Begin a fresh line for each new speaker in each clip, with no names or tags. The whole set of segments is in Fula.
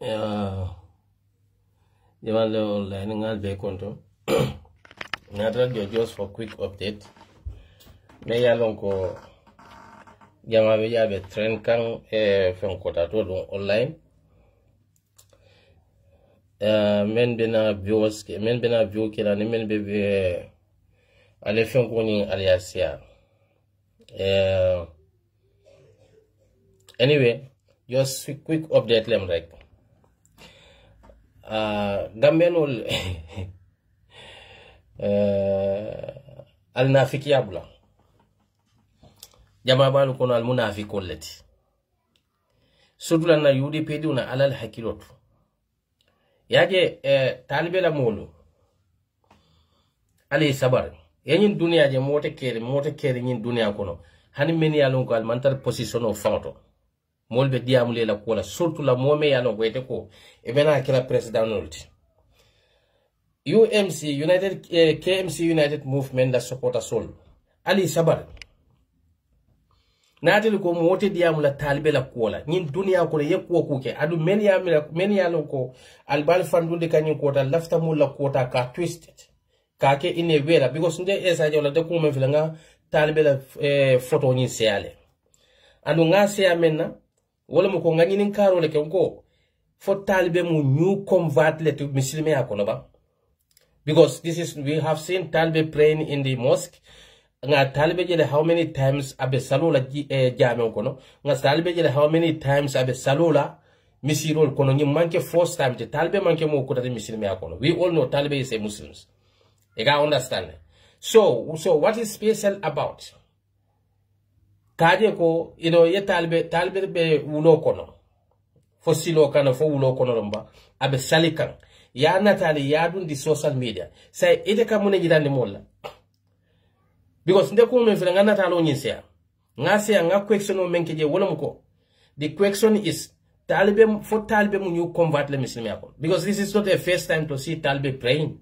Jamal online ngal be konto. Natra just for quick update. Me yalon ko jama be yabe trend kan fen kota to don online. Men bena viewers men bena view kila ni men be ale fen ko ni aliasia. Anyway, just quick update lem rek. Gambenol al nafikiya bula jama balu kono al munafiqol lati sudula na UDP duna alal hakilotu yaje talibe la molu ali sabar yenyin dunia je mote kere nyin dunia kono hani men yalon ko al mantar position of fauto molbe diamule la kola surtout la mome yalon ko ete ko e bena kila president nolti UMC United KMC United Movement la supporter sol ali sabar natel ko mote diamula talbe la kola nyin dunia ko yekko kuke adu men yalon ko albal fandunde kanyin ko ta lafta mul la kota ka twisted kake ine vera because nde Essa jola de ko men filanga talbe la photo nyin seale anu nga se amenna wala mo ko ngani karo le ko fo talbe mu new convert le to muslime akono ba because we have seen talbe praying in the mosque nga talbe jele how many times abe salula jame kono nga talbe jele how many times abe salula misirol kono nyi manke first time te talbe manke mo ko tati muslime akono. We all know talbe is a Muslims. You gotta understand. So what is special about kaje ko ye talbe be wulo kono fo silo kana fo wulo kono lomba abe salikan ya natali ya dun di social media say ite ka mune jidande molla because nde ko men fela nga natalo nyinsia nga se nga question o menke je wala mko the question is talbe mu ñu convert le muslimi akon because this is not the first time to see talbe praying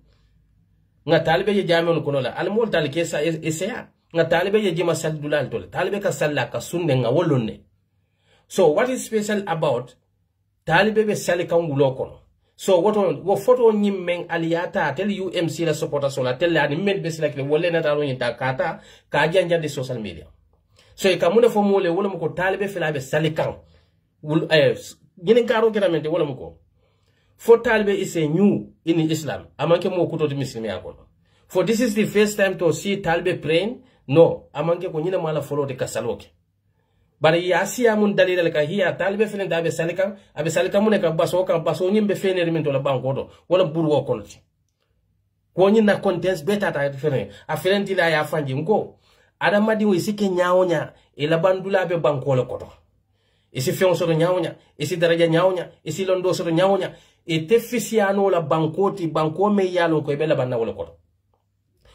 nga talbe je jamon kono la al mol tal kesa esa nga talbe je jima saldulal tole talbe ka salla ka sunne nga wolonne. So what is special about talbe be sali kan wulo kono so wo photo nyimmen aliyata tel UMC la supporter sola tel la ni men be sila kle wolle na taro nyinta kata ka janja social media so e kamune fo mole wala mko talbe filabe sali kan wul nyinen karo kenamente wala mko for talbe is a new in Islam amanke mo kuto muslimi yakon for this is the first time to see talbe praying no amanke ko nyina mala follow de kasaloke bari yasi amun dalil ka hiya talbe fenen da abe salika mun ka baso nyimbe feneri min to la banko do wala burwo konti ko nyina contents beta ta fenen a fenen dila ya fanji ngo adama di wi sike nyaonya ila bandula be banko la koto isi fion so nyaonya isi daraja nyaonya isi londo so nyaonya e tefisiano la bankoti banko me yalo ko be la banna wala koto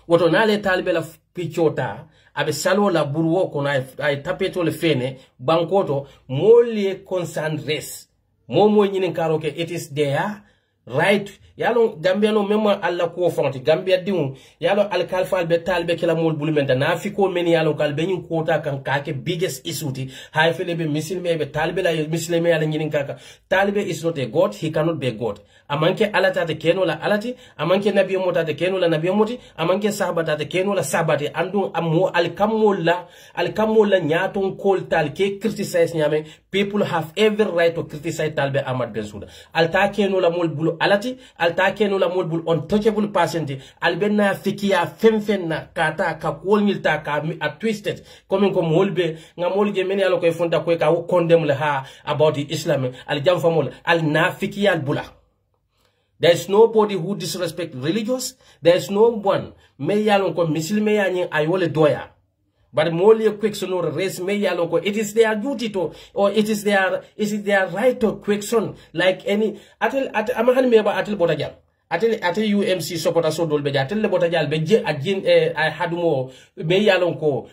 woto nale talbe la pichota abe salo la burwo kono ay tapeto le fene bankoto mole concentration momo nyinin karoke it is there right yalo gambia no memo alla ko fonti gambia dimu yalo al kalfal be talbe kala mol bulumenta na fi ko men yalo kalbe nyin kota kan kake biggest isuti hay fele be muslime be talbe la muslime yalo nyinin kaka talbe is not a god, he cannot be god. Amanke alata te keno la alati amanke nabiyo mota te keno la nabiyo moti amanke sahabata te keno la sabati andu amo alkamola nyaton kol tal ke criticize nyame people have every right to criticize talbe Ahmad Bensouda alta keno la mol bulu alati alta keno la mol bulu untouchable person albenna fikiya femfenna kata ka kolmilta ka a twisted comme ko molbe nga molje men yalo koy fonta koy ka condemn le ha about the Islam al jamfamol al nafikiya al bula. There is nobody who disrespect religious. There is no one. Me yalon ko mislime yanyi ayole doya. But moli question or race me yalon ko it is their duty to or it is their right to question like any atel amahan me ba atel botajal. Atel UMC supporter so dolbe atel le botajal be je ajin hadumo me yalon ko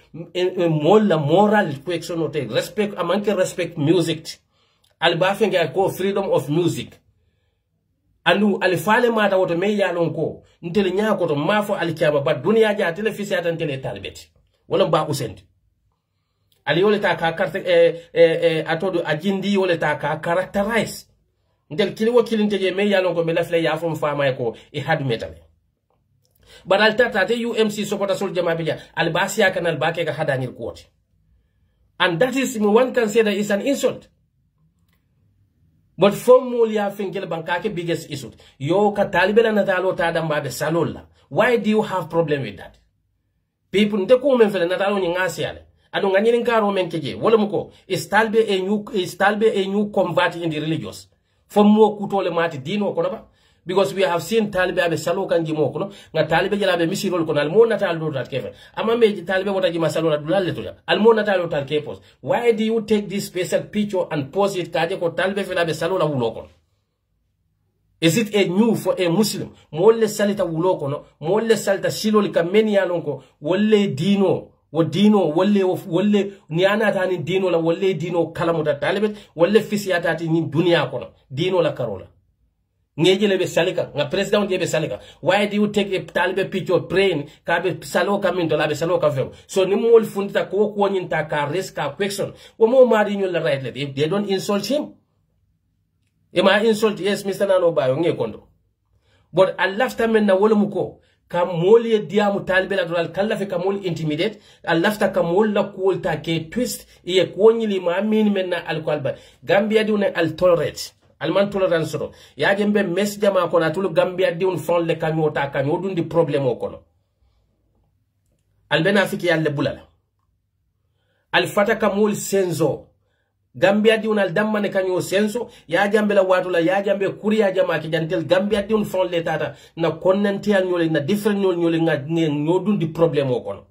molla moral question or respect amanke respect music. Alba fenga ko freedom of music. Anu alifale mata woto me yalon ko ntele nyako to mafo alikaba ba dunia ja tele fisi atan tele talbeti wala ba usend ali wole ta ka carte atodo ajindi wole ta ka characterize ndel kili wo kilinte je me yalon ko me lafle ya fum fama ko e had metale badal tata te UMC supporter sol jama bija al basiya kanal bake ka hadanir quote. And that is one can say that is an insult. But for Mulia Finkel Bankake biggest issue. Yo katalibela natalo tadamba be salola. Why do you have problem with that? People nteku menfele natalo nyingasiale. Adu nganyini nkaro menkeje. Wole muko is talbe a new convert in the religious. For more kutole mati dino konaba. Because we have seen Talibe abe salo kanji mo kono nga Talibe jela abe misirol kono almo natal do tat kefe ama me Talibe wota jima salo dulalle to ya almo natal do tat kepos. Why do you take this special picture and post it kaje ko Talibe fela abe salo la wulo kono? Is it a new for a Muslim? Molle salita wulo kono molle salita silol ka meni yanonko wolle dino wo dino wolle niana tani dino la wolle dino kalamuta Talibe wolle fisiyata ni dunia kono dino la karola. Ngejele salika nga president jebe salika. Why do you take a Talibe picture praying kabe salo kaminto labe salo kafem? So ni mol fundita ko nyinta ka risk ka question. Wo mo mari ñu la right let if they don't insult him. Am I insult? Yes, Mr. Nano Bayo nge kondo. But Allah men na wole muko kam moli diamu Talibe la doral kala fe kamol intimidate Allah kamol la kulta ke twist iye ko nyili ma min men na alkolba Gambia di ne al tolerate alman tolerance ro ya gembe mes jama ko na tulu Gambia di un fon le kanyota kanyo dundi problème o kono albena fiki yalle bulala al fata kamul senzo Gambia di un al dammane kanyo senso ya jambe la watula ya jambe kuriya jama ki jantel Gambia di un fon le tata na konnential nyole na different nyole nga dundi problème o kono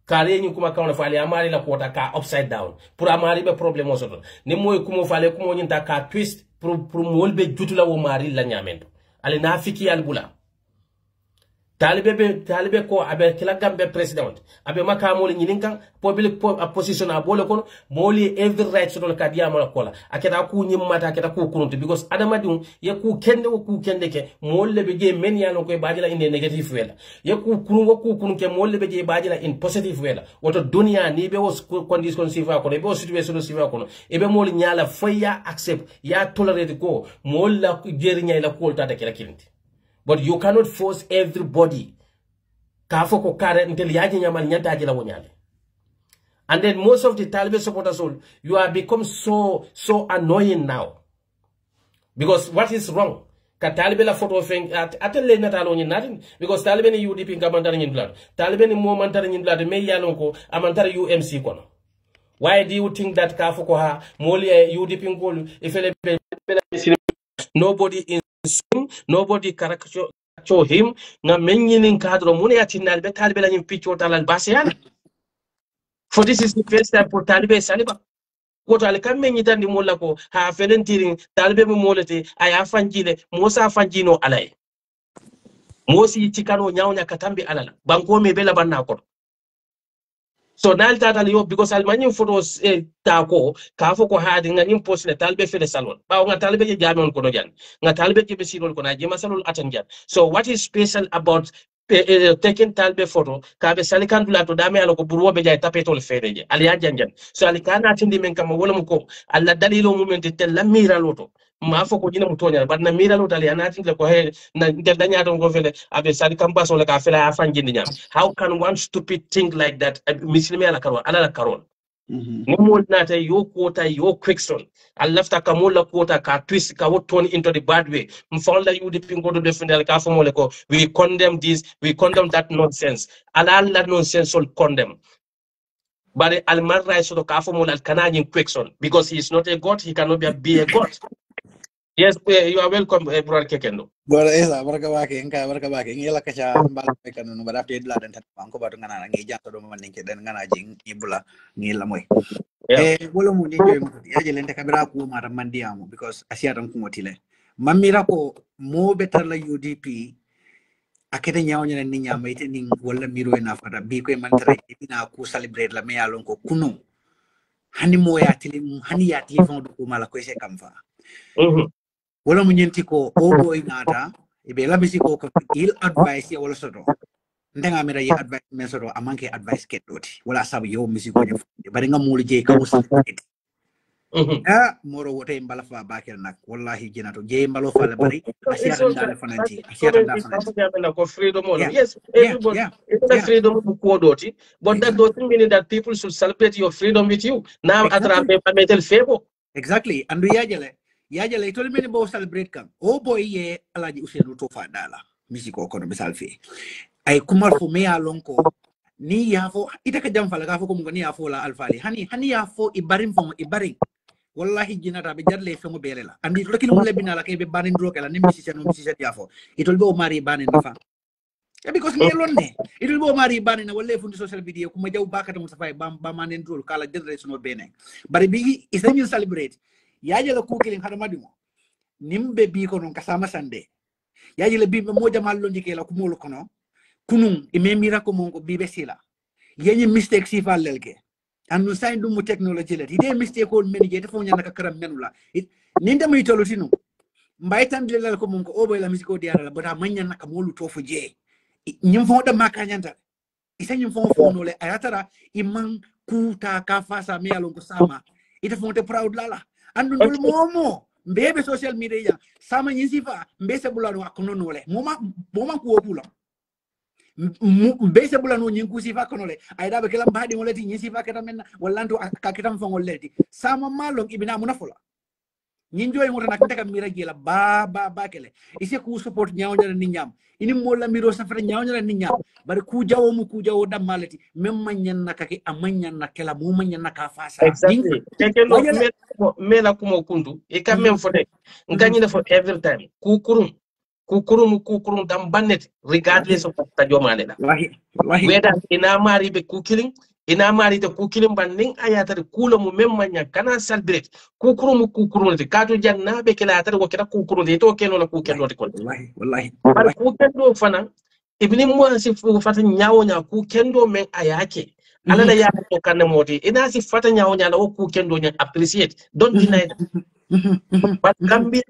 kare ni kuma kawna fale amari la kota ka upside down pour amari be problème o soto ni moy kumo fale kumo nyinta ka twist pour molbe jutula wo mari la nyamendo ale na fiki al bula Talibe ko abe kila Gambia president abe makamol nyilinkan public position abole kono moli every right so ka diama kola akeda ku nyimmata akeda ku kununti because adamadi ye ku kende ke molle be je men yano ko bajila in negative wela ye ku kunun ke molle be je bajila in positive wela woto dunia ni be was condition sifa ko be was situation sifa ko e be moli nyala foya accept ya tolerate ko molla jeri nyala ko tata kila kilinti. But you cannot force everybody. Kafoko kare until yaji nyamal nyanta ajila wonyale. And then most of the Taliban supporters, you are become so annoying now. Because what is wrong? Ka Taliban la photo feng atelle natalo nyin natin because Taliban UDP ngamantara nyin blad. Taliban mo mantara nyin blad me yalonko amantara UMC kono. Why do you think that kafoko ha moli UDP ngolu ifele nobody in nobody caricature him na menyin kadro mune atinal be Talibe la nyim picture talal basiana. For this is the first time for Talibe saliba koto al kam menyi tan di molla ko ha felentiring Talibe mo molete aya fanjile mosa fanjino alay mosi tikano nyawnya katambi alala banko me bela banna ko. So now that you because Almanian photos tako kafo ko hadi ngani post le Talibe fele salon ba nga Talibe je jami on kono jan nga Talibe je be silol kono je masalol atanjan. So what is special about taking Talibe photo ka be salikan dula to dame alako burwo be jay tapetol fereje ali janjan. So alikana atindi men kama wala muko alla dalilo mumenti tel la mira loto ma foko jina mutonya but na mira loto ali anati le ko he na danya don go fele abe salikan baso le ka fele afan jindi nyam. How can one stupid thing like that mislimi ala karwa ala karol Nimol nata yo quota yo quickson. I left a kamola quota ka twist ka would turn into the bad way. Mfonda you dipin go to defend el kafomoleko. We condemn this, we condemn that nonsense. All that nonsense will condemn. But Almarra is sort of kafomol al Canadian quickson because he is not a god, he cannot be a god. Yes, you are welcome, Brother Kekendo.
Brother Essa, barka bake ngela kacha mbala peka no bara te la den tan ko batu ngana ngi jato do man ngi den ngana jing ibula ngi la moy. Bolo mu ni joy mu ya jelente kabira ko mara mandiamu because asia tan ko motile. Mamira ko mo better la UDP akete nyaaw ñene ni ñama ite ni wala miro na fata bi ko man tare ina ko celebrate la me yalon ko kuno hani mo ya tili hani ya ti fon do ko mala ko se kam fa. Wala mu ñenti ko o boy ngata ibe la bisi ko il advice ya wala soto ndenga mera ya advice men soto amanke advice ke doti wala sabu yo misi ko def bari nga mulu je ka moro wote mbala fa bakel nak wallahi jinato je mbalo fa la bari asiata ndale fananti asiata ndale fananti
freedom yes everybody it's freedom of quodoti but that doesn't mean that people should celebrate your freedom with you now atrabe metal favor
exactly andu yajale itol meni bo celebrate kan o boy ye alaji usenu to fa dala misiko kono misal fi ay kumal fu me alonko ni yafo itaka jam fala ka fo ko ngani yafo la alfali hani yafo ibarim fo ibaring wallahi jinata be jarle fengo belela andi to kilo mulle binala kay be banin dro kala ni musician yafo itol be o mari banin nafa because ngelon ne itol be o mari banin na walle fundi social media kuma jaw bakata mo safay bam manen dro kala generation no bene bari bi isanyu celebrate yaje la ku kilin hada madimo nimbe bi ko non kasama sande yaje la bi mo jamal lo ndike la ku molo kono kunun imemira ko mongo bibe sila yenyi mistake si falelke anu sain dum technology let ide mistake ko men je defo nyana ka karam menula ninda mi tolotinu mbaytan lelal ko mongo o boy la misiko diara la bata manya naka molu to fu je nyim fo da makanyanta isa nyim fo no le ayatara imman kuta ka fasa me alon ko sama ite fo te proud lala andu dul momo mbebe social media sama nyisifa mbese bulano akono no le moma ku opula mbese bulano nyinku sifa kono le ayda be kala mbadi ngoleti nyisifa kata men wallanto akakitam fo ngoleti sama malong ibina munafola nyinjoy ngota nakata mira gela ba kele ise ku support nyawnyala ni nyam ini molla miro safara nyawnyala ni nyam bar ku jawo dam malati mem manyan nakake amanyan nakela mu manyan naka fasa
exactly tekelo mela kumo kundu e kam mem fode ngani na for every time kukurum dam bannet regardless of ta jomane la
wallahi
weda ina mari be kukiling ina mari te kukilim banning ayata kula mu memmanya kana celebrate kukurum te kato janna be kala tar wo keda kukurum te to kelo la kukendo te kon
wallahi
par kukendo fana ibni mo si fu fata nyaawonya kukendo men ayake ala la ya to kanne moti ina si fata nyaawonya la kukendo nya appreciate don't deny that but gambia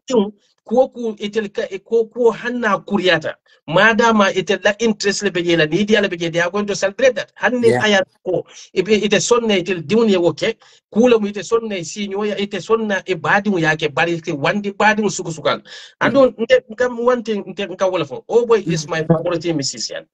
ku itel ka ko hanna kuriyata madama itel la interest le be la ni dia le be they are going to celebrate that hanne ayat ko ite sonne itel diwne woke kula mu ite sonne sinyo ya ite sonna e badi mu yake bari ke wandi badi mu sukusukan ando ngam wanti nka wala fo oh boy is my favorite musician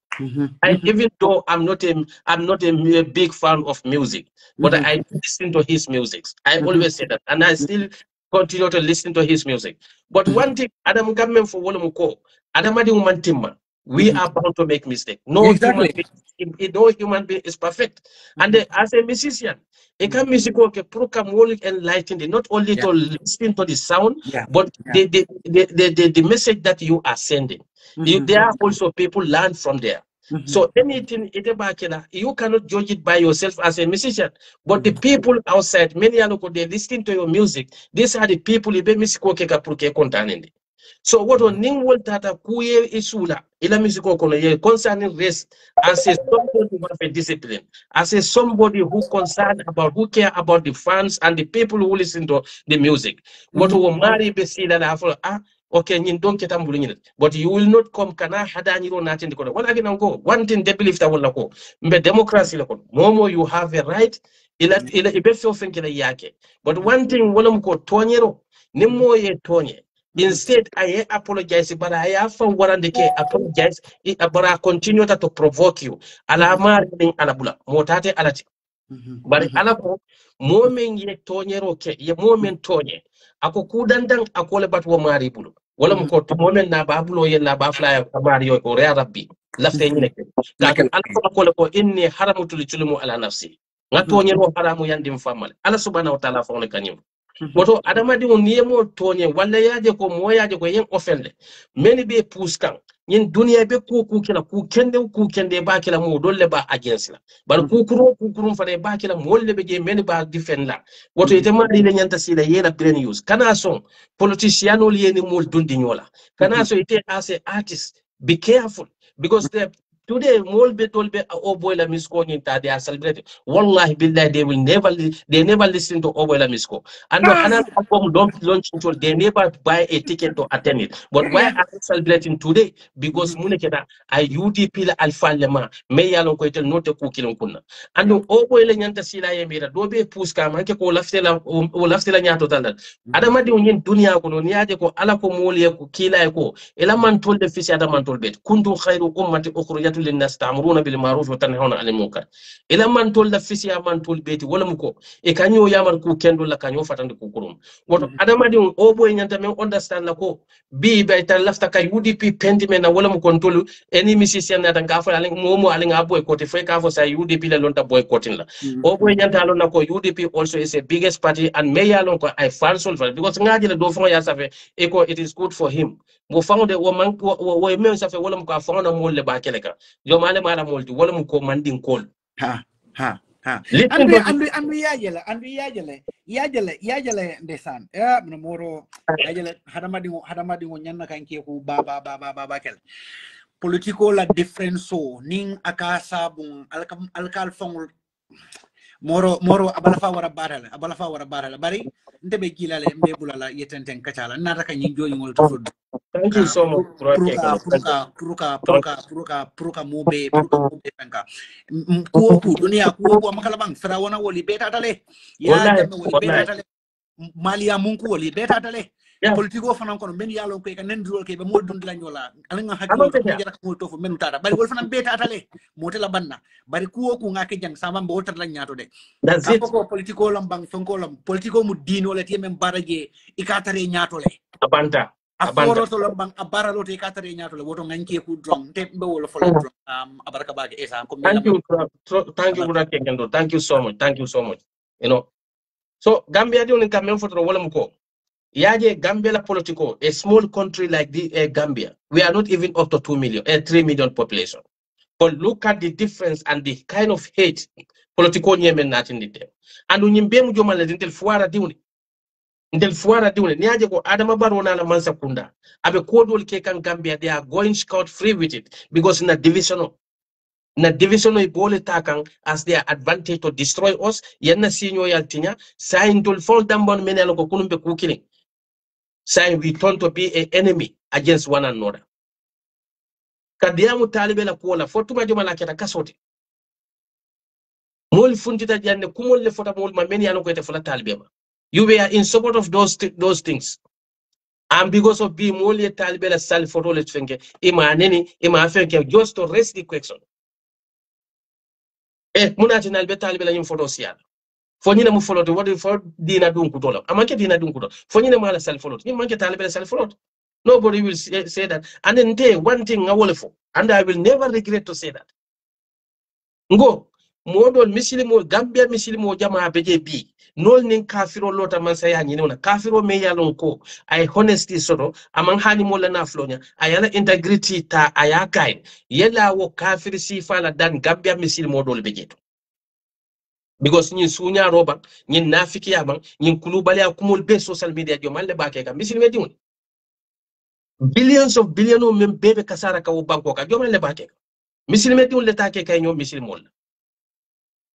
even though I'm not a big fan of music but I listen to his music I always say that and I still continue to listen to his music. But one thing, Adam government for Wolomuko, Adamadi Umantima, we are bound to make mistakes. No human being is perfect. And as a musician, a musical program will enlighten not only to listen to the sound, but the message that you are sending. There are also people learn from there. So anything you cannot judge it by yourself as a musician. But the people outside, many are they listen to your music. These are the people so what on ning wol tata kuye isula ila musical concerning race as a somebody who have a discipline, as a somebody who concerned about who care about the fans and the people who listen to the music. What will marry be see that okay, but you will not come kana hadani ro natin ko wala ginango one thing they believe that wala ko mbe democracy la ko momo you have a right ila ibe fo fenkela yake but one thing wala ko tonyero nimmo ye tonye instead I apologize but I have found warande ke apologize but I continue to provoke you ala marin ala bula motate alati but ala ko momen ye tonyero ke ye momen tonye ako kudandan akole bat wo mari bulu wala ko to momen na babulo ye na ba fly mari yo ko ya rabbi lafte ni nek ka akole ko inni haramutul chulumu ala nafsi ngatonye ro haramu yandim famal ala subhanahu wa ta'ala fa kanyum woto adamadi on niemo tonye walla yaje ko moyaje ko yen ofende meni be puskan yin duniya be ku kende ba kila mo dolle ba agence la bar kukurum fane ba kila molle be je meni ba defend la woto ite mari le nyanta sila yena brain use kana son politician ol yeni mol dundi nyola kana so ite as a artist be careful because the today mol be tolbe o boyla misko nyinta they are celebrating. Wallahi billahi they never listen to o boyla misko. And no
Ah,
another album don't launch until they never buy a ticket to attend it. But why are they celebrating today? Because muneketa a UDP la alfa lema me yalon ko etel note ko kilon kunna. And no o boyla nyanta sila yemira do be puska manke ko laftela nyato talal. Adamadi unyin dunia ko niaje ko ala ko moli ko kila ko ela man tolde fisi ada man tolbe kuntum khairu ummati ukhrijatu linnas ta'muruna bil ma'ruf wa tanhauna 'anil munkar ela man tolda fisi ya man tolbe wala muko e kanyo yamar ku kendo la kanyo fatande ku kurum woto adamadi o boy nyanta men understand la ko bi be tan lafta kay UDP pendime na wala muko tolu eni musicien na tanga fa alen momo alen boy ko te fe ka fo sa UDP la lonta boy kotin la o boy nyanta lon na ko UDP also is a biggest party and me ya lon ko I false because ngaji la do fo ya safe e ko it is good for him mo fawde wo man wo men safe wala mo ka fawna mo le ba keleka yo male mala moldi wala mo ko mandin kol
ha
listen to
andu yajale ndesan ya no moro yajale hadamadi ngo nyanna kanke ku ba kel politiko la difference so ning akasa bun alkal fongul moro abalafa wara barala bari ndebe gilale mbe bulala yetenten kacala nata ka nyin joni ngol to fuddu
thank you so much
puruka mube tanka ku dunia ku makala bang firawona woli beta tale ya jamme woli beta tale malia munku woli beta tale politiko fanan kono men yalo ko e kan ndiro ke be modun la nyola alanga hakko ko jara ko to men tata bari wol fanan beta tale motela banna bari ku ngake jang sama mbo tar la nyato de
that's it
ko politiko lam bang fonko lam politiko mu dino le tiemem baraje ikatare nyato le
abanta
aforo to lam bang abara lo te ikatare nyato le woto nganke ku drong te be wol fo la drong abaraka bage esa ko
thank you brother Kekendo thank you so much you know so Gambia di on kam men fotoro wala muko yaje Gambia la politico a small country like the Gambia we are not even up to 2 million 3 million population. But look at the difference and the kind of hate political Yemen not in the and when you be mujomale ndel fuara diune niaje ko adama barona la mansa kunda abe kodol ke kan Gambia they are going scot free with it because na division ibole takang as their advantage to destroy us yenna sinyo yaltinya sign to fall dambon menelo ko kunumbe kukili sign we turn to be an enemy against one another kadiamu talibe la kuola fortuma jomala keta kasoti mol fundita janne kumol le fota mol ma men yalo ko ete fola talibema you were in support of those things and because of being mol ye talibela sal photo le fenke ima fenke just to raise the question munati nalbe talibela nyum photo siya fo nyina mu follow to what for dina dun kutola amanke dina dun kutola fo nyina mala sal follow ni manke talibela sal follow nobody will say that and then one thing ngawole fo and I will never regret to say that ngo modol misilimo Gambia misilimo jama beje bi nol nin kafiro lota man saya nyine ona kafiro me yalon ko ay honesty soto amang hani mo la na flonya ayala integrity ta ayakai yela wo kafir si fala dan Gambia misilimo dol beje because nyin sunya roba nyin nafiki yabang nyin kulubali akumul be social media jomalle bake ka misilime diun billions of mem bebe kasara ka wo banko ka jomalle bake misilime diun le take kay ñom misilimo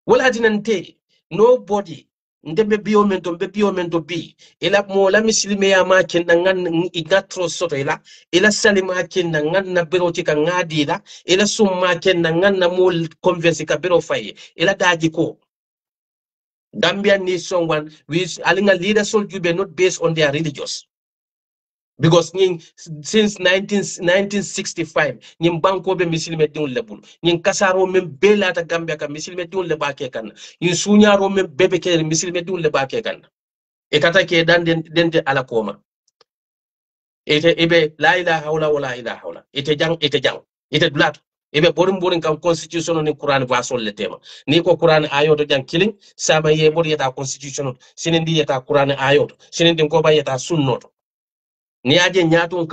wala dinante nobody ndembe biomento bi ila mo la misilime ya ma kenna ngan igatro soto ila salima kenna ngan na beroti ka ngadi ila summa kenna ngan na mol convince ka bero faye ila daji ko Gambia needs someone which alinga leaders should be not based on their religious. Because since 1965, nyim banko be misilime diun lebul. Nyim kasaro mem bela ta Gambia ka misilime diun le bake kan. Nyim sunyaro mem bebe ke misilime diun le bake kan. E kata ke dan dente ala koma. Ebe la ilaha wala wala ilaha wala. Ete jang. Ete dulat. Ebe borin kan constitution ni Quran vasol le tema. Ni ko Quran ayoto jang killing sama ye bor yeta constitution sinindi yeta Quran ayoto. Sinindi ko ba yeta sunnoto. Ni aje nyatun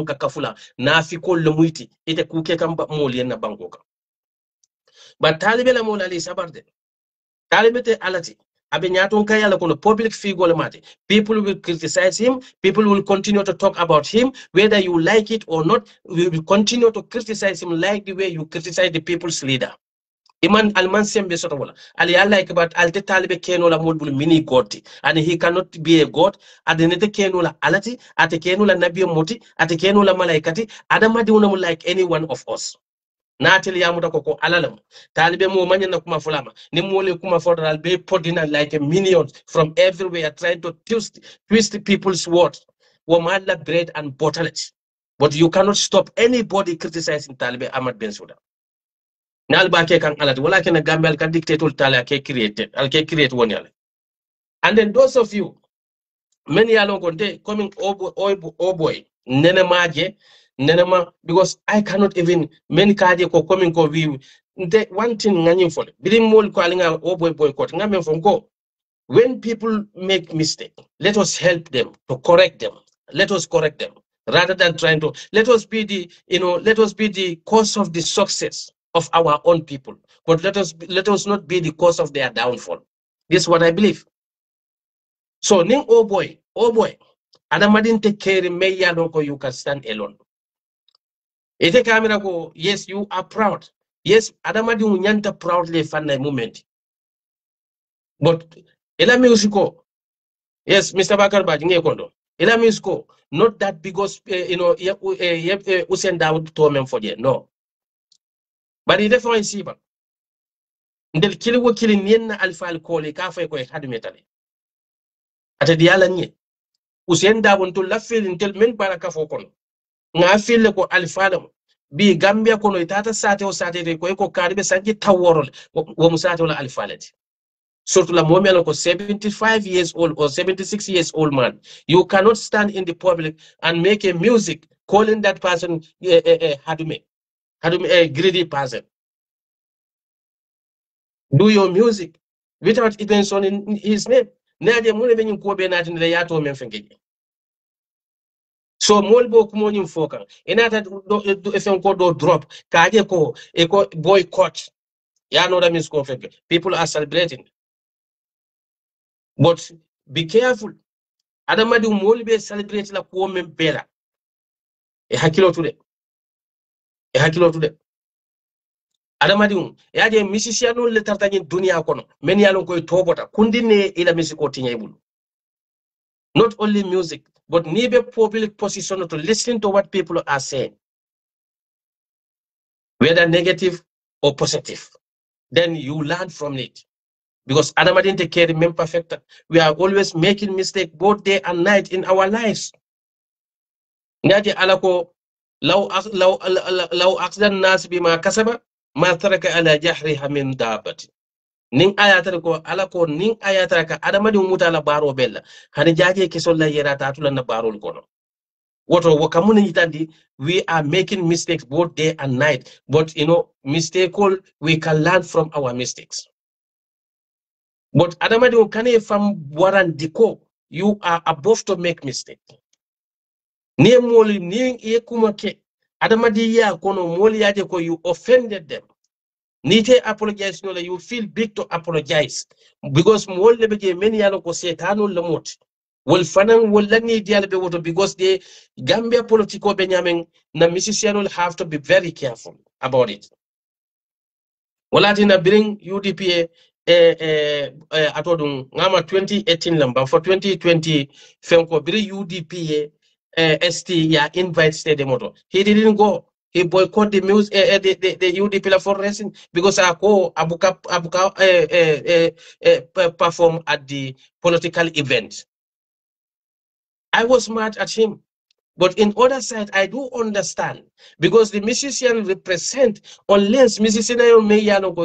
ka kafula na fi le muiti ite kuke kan ba mol yenna banko ka ba talibe la mol ali sabarde talibete alati Public figure mate. People will criticize him. People will continue to talk about him, whether you like it or not. We will continue to criticize him like the way you criticize the people's leader. Iman alman sembe soto wala. Ali Allah ikibat alte talibe kenola mulbul mini god, and he cannot be a god. Adenete kenola alati, ate kenola nabi moti, ate kenola malaikati. Adamadi unamu like any one of us. Natili yamuta koko alalam. Talibe mu manya na kuma fulama. Ni mwole kuma fodral be podina like a minion from everywhere trying to twist people's words. Wamala bread and butter. But you cannot stop anybody criticizing Talibe Ahmad Bensouda. Nalba ke kan alati wala kena Gambia kan dictator tala ke create one yale. And then those of you many along conte coming oh boy nene maje nenema, because I cannot even many kaje ko coming ko we the one thing ngani for bidim mol ko alinga oh boy boycott ngame from go. When people make mistake, let us help them to correct them. Let us correct them rather than trying to let us be the cause of the success of our own people, but let us not be the cause of their downfall. This is what I believe. So ning oh boy adamadin take care me ya you can stand alone. Ite camera go, yes, you are proud. Yes, adamadi unyanta proudly fanna moment. But ela musico, yes, Mr. Bakar Bajinge Kondo. Ela musico, not that because Usain Dawood told me for you. No. But it definitely see ba. Ndel kili wo kili nienna alfa alcohol ka fa ko hadu metale. Ata diala nye. Usain Dawood to la feel intel men baraka fo kono. Nga feel ko alfa dam. Bi Gambia kono itata sate o sate ko karibe sanji taworol wo musate wala alfa lati. So to la momelo ko 75 years old or 76 years old man, you cannot stand in the public and make a music calling that person hadume greedy person. Do your music without even sounding his name. So molbo kumonyi foka enata do drop kaje ko boycott. Ya know that means people are celebrating. But be careful. Adamadi umolbe celebrate la kuome bela. E hakilo today. Adamadi yaje musiciano le tartani dunia kono. Many alon koy tobota. Kundine ila misiko tinyebulu. Not only music, but nibe public position to listen to what people are saying. Whether negative or positive. Then you learn from it. Because Adamadin take care of perfect. We are always making mistakes both day and night in our lives. Nadi alako law aqdan nas bima kasaba ma taraka ala jahriha min dabati. Ning ayatara ko alako ning ayatara ka Adamadi mutala baro bella. Hani jaje kisolla yera tatula na baro kono. Woto wakamuni yitandi, we are making mistakes both day and night. But mistake we can learn from our mistakes. But Adamadi ukane from warandiko, you are above to make mistake. Ni moli ni yekumake Adamadi ya kono moli yaje ko you offended them. Nite apologize no you feel big to apologize because moli lebeje many yalo ko setano lamot. Well fanan wallani dial be woto because the Gambia political Benjamin na musician will have to be very careful about it. Walatina bring UDP atodung ngama 2018 lamba for 2020 fenko bring UDP ST ya invite stay the moto. He didn't go. He boycott the music the UDP for racing because abuka perform at the political event. I was mad at him. But in other side, I do understand because the musician represent unless musician may go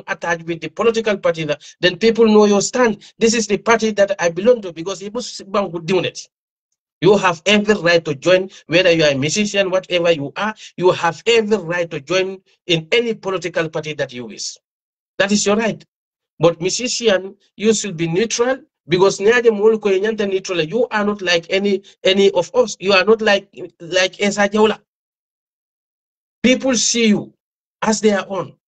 attached with the political party, then people know your stand. This is the party that I belong to because he was doing it. You have every right to join, whether you are a musician, whatever you are, you have every right to join in any political party that you wish. That is your right. But musician, you should be neutral. Because you are not like any of us. You are not like Essa. People see you as their own.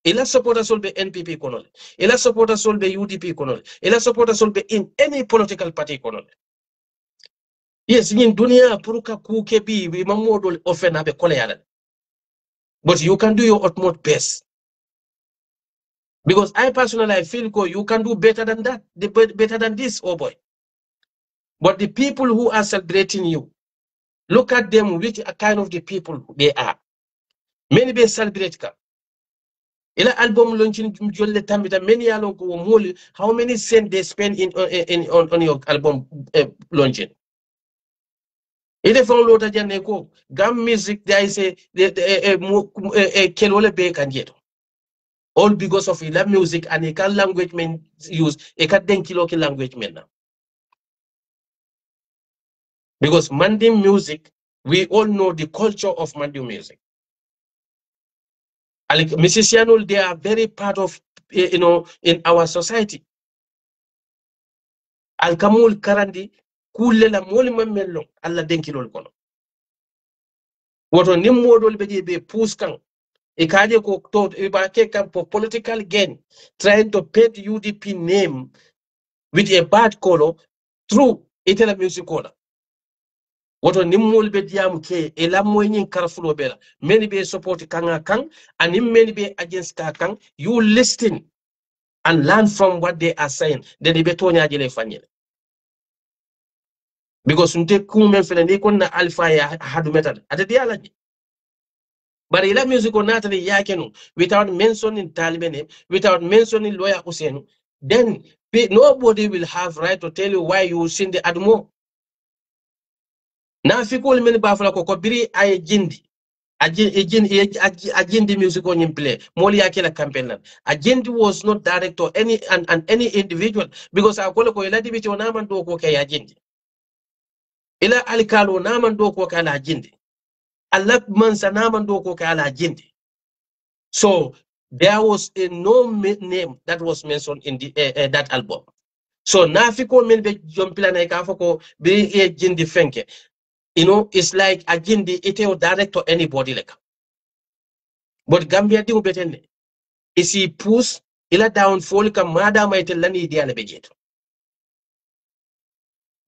ila supporter solbe NPP konole ila supporter solbe UDP konole ila supporter solbe in any political party konole yes in dunia puruka kuke bi we mamodol ofena be kole yala but you can do your utmost best because I personally I feel you can do better than that better than this, oh boy. But the people who are celebrating you, look at them, which are kind of the people they are. Many be celebrate ka. Ila album launching jolle tambita many along ko moli. How many cents they spend on your album launching? Ile from lota janne ko gam music there is a kelole be kan yeto. All because of ila music and a language men use a den kilo ki language men now. Because Manding music, we all know the culture of Manding music. Musicians, they are very part of, in our society. Alkamul karandi, kulela moli mamelo, alla denkilol kono. Woto nimodol be puskang, ikaje ko tot, ibake kam for political gain, trying to paint UDP name with a bad color through itela music color. Woto nimmol be diam ke ela moyin carfulo bela many be support kanga kang and many be against ka kang you listen and learn from what they are saying then be tonya jele fanyele because unte kumen fele ni konna alpha ya hadu metal ate diala but ila music on natali yakenu without mentioning talibene without mentioning lawyer Hussein then nobody will have right to tell you why you sing the admo na fikol men bafula ko biri ay jindi Ajindi music on him play moli akela campaign Ajindi was not direct to any individual because akole ko ila dibiti onaman do ko kay Ajindi ila alikalo naman do ko kala Ajindi alak mansa naman do ko kala Ajindi. So there was no name that was mentioned in the that album. So nafiko men be jompila na ikafoko be Ajindi fenke. It's like Ajindi iteo direct to anybody like. But Gambia di ubetene isi push ila downfall ka madama itelani diale bejet.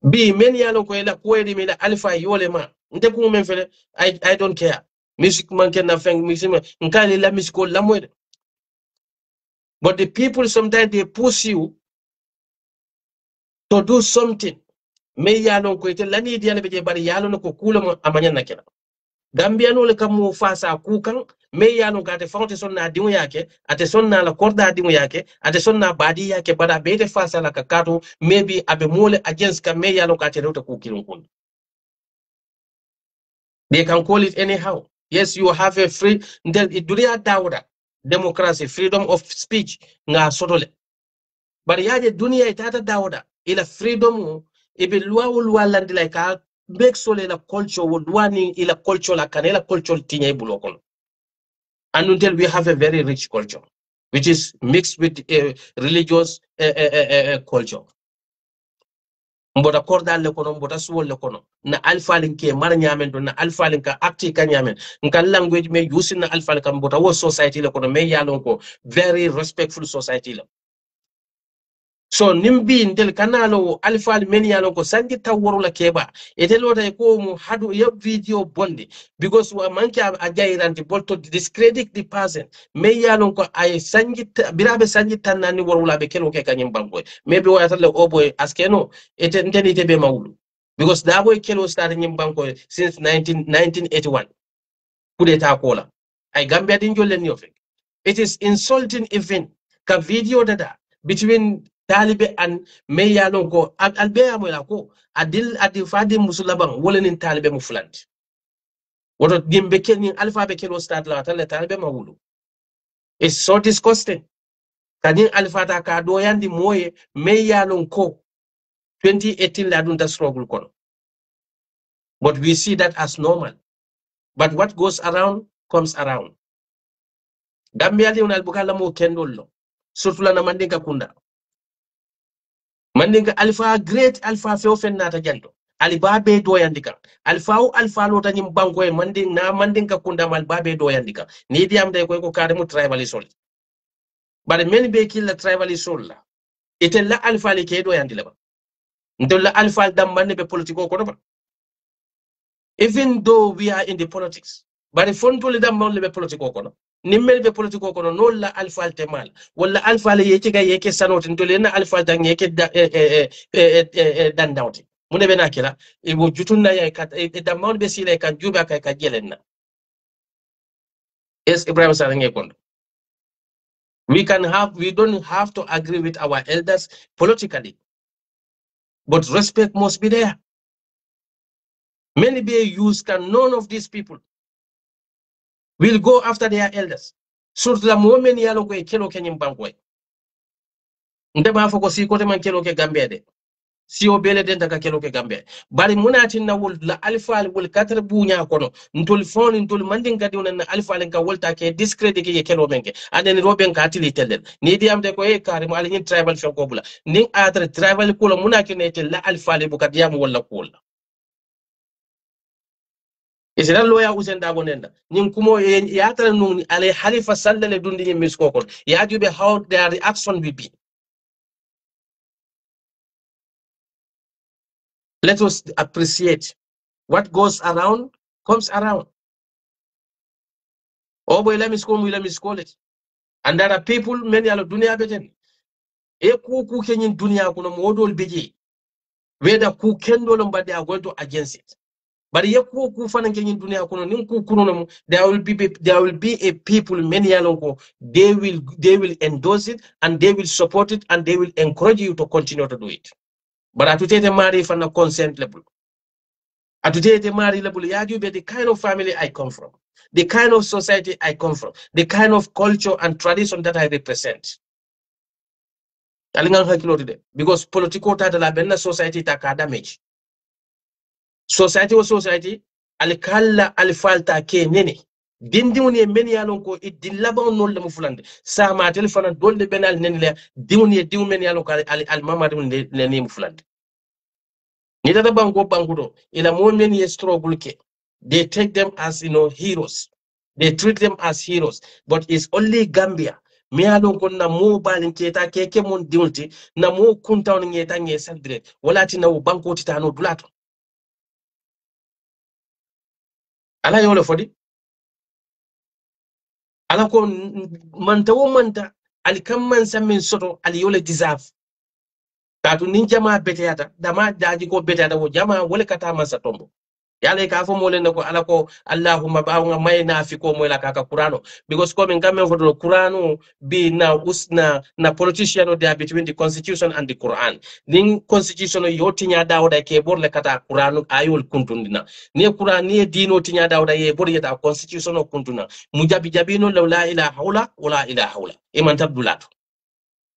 Be many yalo ko ila kwedi mina alpha yole ma. Nte ku men fele I don't care. Music man can na feng music nkali la music la mwede. But the people sometimes they push you to do something. Me yalo ko itelani diale bejet bari yalo no ko kula mo amanya na kena. Gambia no le kamu fasa kukan me yano gate fonte sonna dimu yake ate sonna la korda dimu yake ate sonna badi yake bada bete fasa la kakato maybe abe mole against ka me yano gate rota kukilun kun. They can call it anyhow. Yes, you have a free dunia dawda democracy, freedom of speech nga sotole. But yaje dunia itata dawda ila freedom ibe luwa landi like make sole la culture wodwani ila culture la kanela culture tinya ibulokon. And until we have a very rich culture, which is mixed with religious culture. Mbota korda le kono mbota suwol le kono na alfalin ke mar nyamen do na alfalin ka acti ka nyamen nkan language me using na alfalin ka mbota wo society le kono me yalon ko very respectful society le. So nimbi ndel kanalo alfal men yalon ko sangi taworo la keba etelota ko mu hadu ya video bondi because wa manki ajairanti bolto discredit the person me yalon ko ay sangi birabe sangi tanani worula be kelo ke kanyim banko maybe wa talle oboy askeno ndeni tebe mawulu because that boy kelo start nyim banko since 1981 kudeta kola ay gambia din jolen yofe. It is insulting even ka video dada between Talibe and Meyalon ko albea mo ko adil fadi musulabang wala nin Talibe mo flant. Woto dimbe ken alpha be kelo start la tale Talibe mawulu. It's so disgusting. Kanin alpha ta ka do yandi moye Meyalon ko 2018 la dun ta struggle kono. But we see that as normal. But what goes around comes around. Gambia li unal bukala mo kendolo. Sutula na mandinga kunda. Mandinga alpha great alpha fe ofen nata janto alibabe do yandika alpha lota nyim banko e manding na mandinga kunda mal babe do yandika ni diam day ko kare mu tribalisol But many be kill the tribal soul. It la alpha le kedo yandileba. Until la alpha damban be political konoba. Even though we are in the politics. But if one told them only be political kono. Nimmel be political kono no la alpha temal. Wala alpha le yeke ga yeke sanot into na alpha dan yeke dan dauti. Mune be nakira. E wo jutuna ya da mount be sile kan juba ka jelenna. Yes, Ibrahim Sarange kondo. We don't have to agree with our elders politically. But respect must be there. Many be used can none of these people will go after their elders. So la moment yalo ko kelo kenyim bankwe. Ndema afoko si kote man kelo ke Gambia de. Si obele den taka kelo ke Gambia. Bari munati na wul la alfa wul katre bunya kono. Ntol phone ntol manding kadi na alfa lenka wolta ke discredit ke kelo menke. Ane ni roben ka atili tellen. Ni di amde ko e kare mo alin tribal shop ko bula. Ning atre tribal kula munaki ne la alfa le bukadiam wala kula. Isira loya usenda gonenda nin kumo yatra nun ale halifa sallale dundi ni miskokon ya jube how their reaction will be. Let us appreciate what goes around comes around. Oh boy, let me call it. And there are people many alo dunia beten e ku kenyin dunia kuno modol beji whether ku kendo lomba they are going to against it. But there will be a people many alongo they will endorse it and they will support it and they will encourage you to continue to do it. But atutete mari from the consent level. Atutete mari level yadu be the kind of family I come from, the kind of society I come from, the kind of culture and tradition that I represent. Because political tata society taka damage. Society was society alikalla alifalta ke nene dindiwni men yalon ko idillaba non le mufulande sama telefona dolde benal nenle diwni diw men yalon ko al mamadu ne mufulande ni dada banko do ila mo men ye struggle ke they take them as heroes, they treat them as heroes, but it's only Gambia me yalon ko na mo balin keta keke mon diwti na mo kuntaw ngeta nge saldre wala tina banko titano dulato ala yole fodi ala ko manta alikamman samin soto ali yole deserve katu nin jama beteyata dama daji ko beteyata wo jama wole kata masa tombo yale ka fo mole nako ala ko allahumma ba'unga mayna fi ko mola kaka qur'ano because ko min gamen fodo qur'ano bi na usna na politician o there between the constitution and the quran nin constitution yo tinya dawda ke borle kata qur'ano ayol kuntundina ni qur'an ni dino tinya dawda ye bor yeta constitution o kuntuna mujabi jabino la ilaha haula wala ilaha haula iman tabdulatu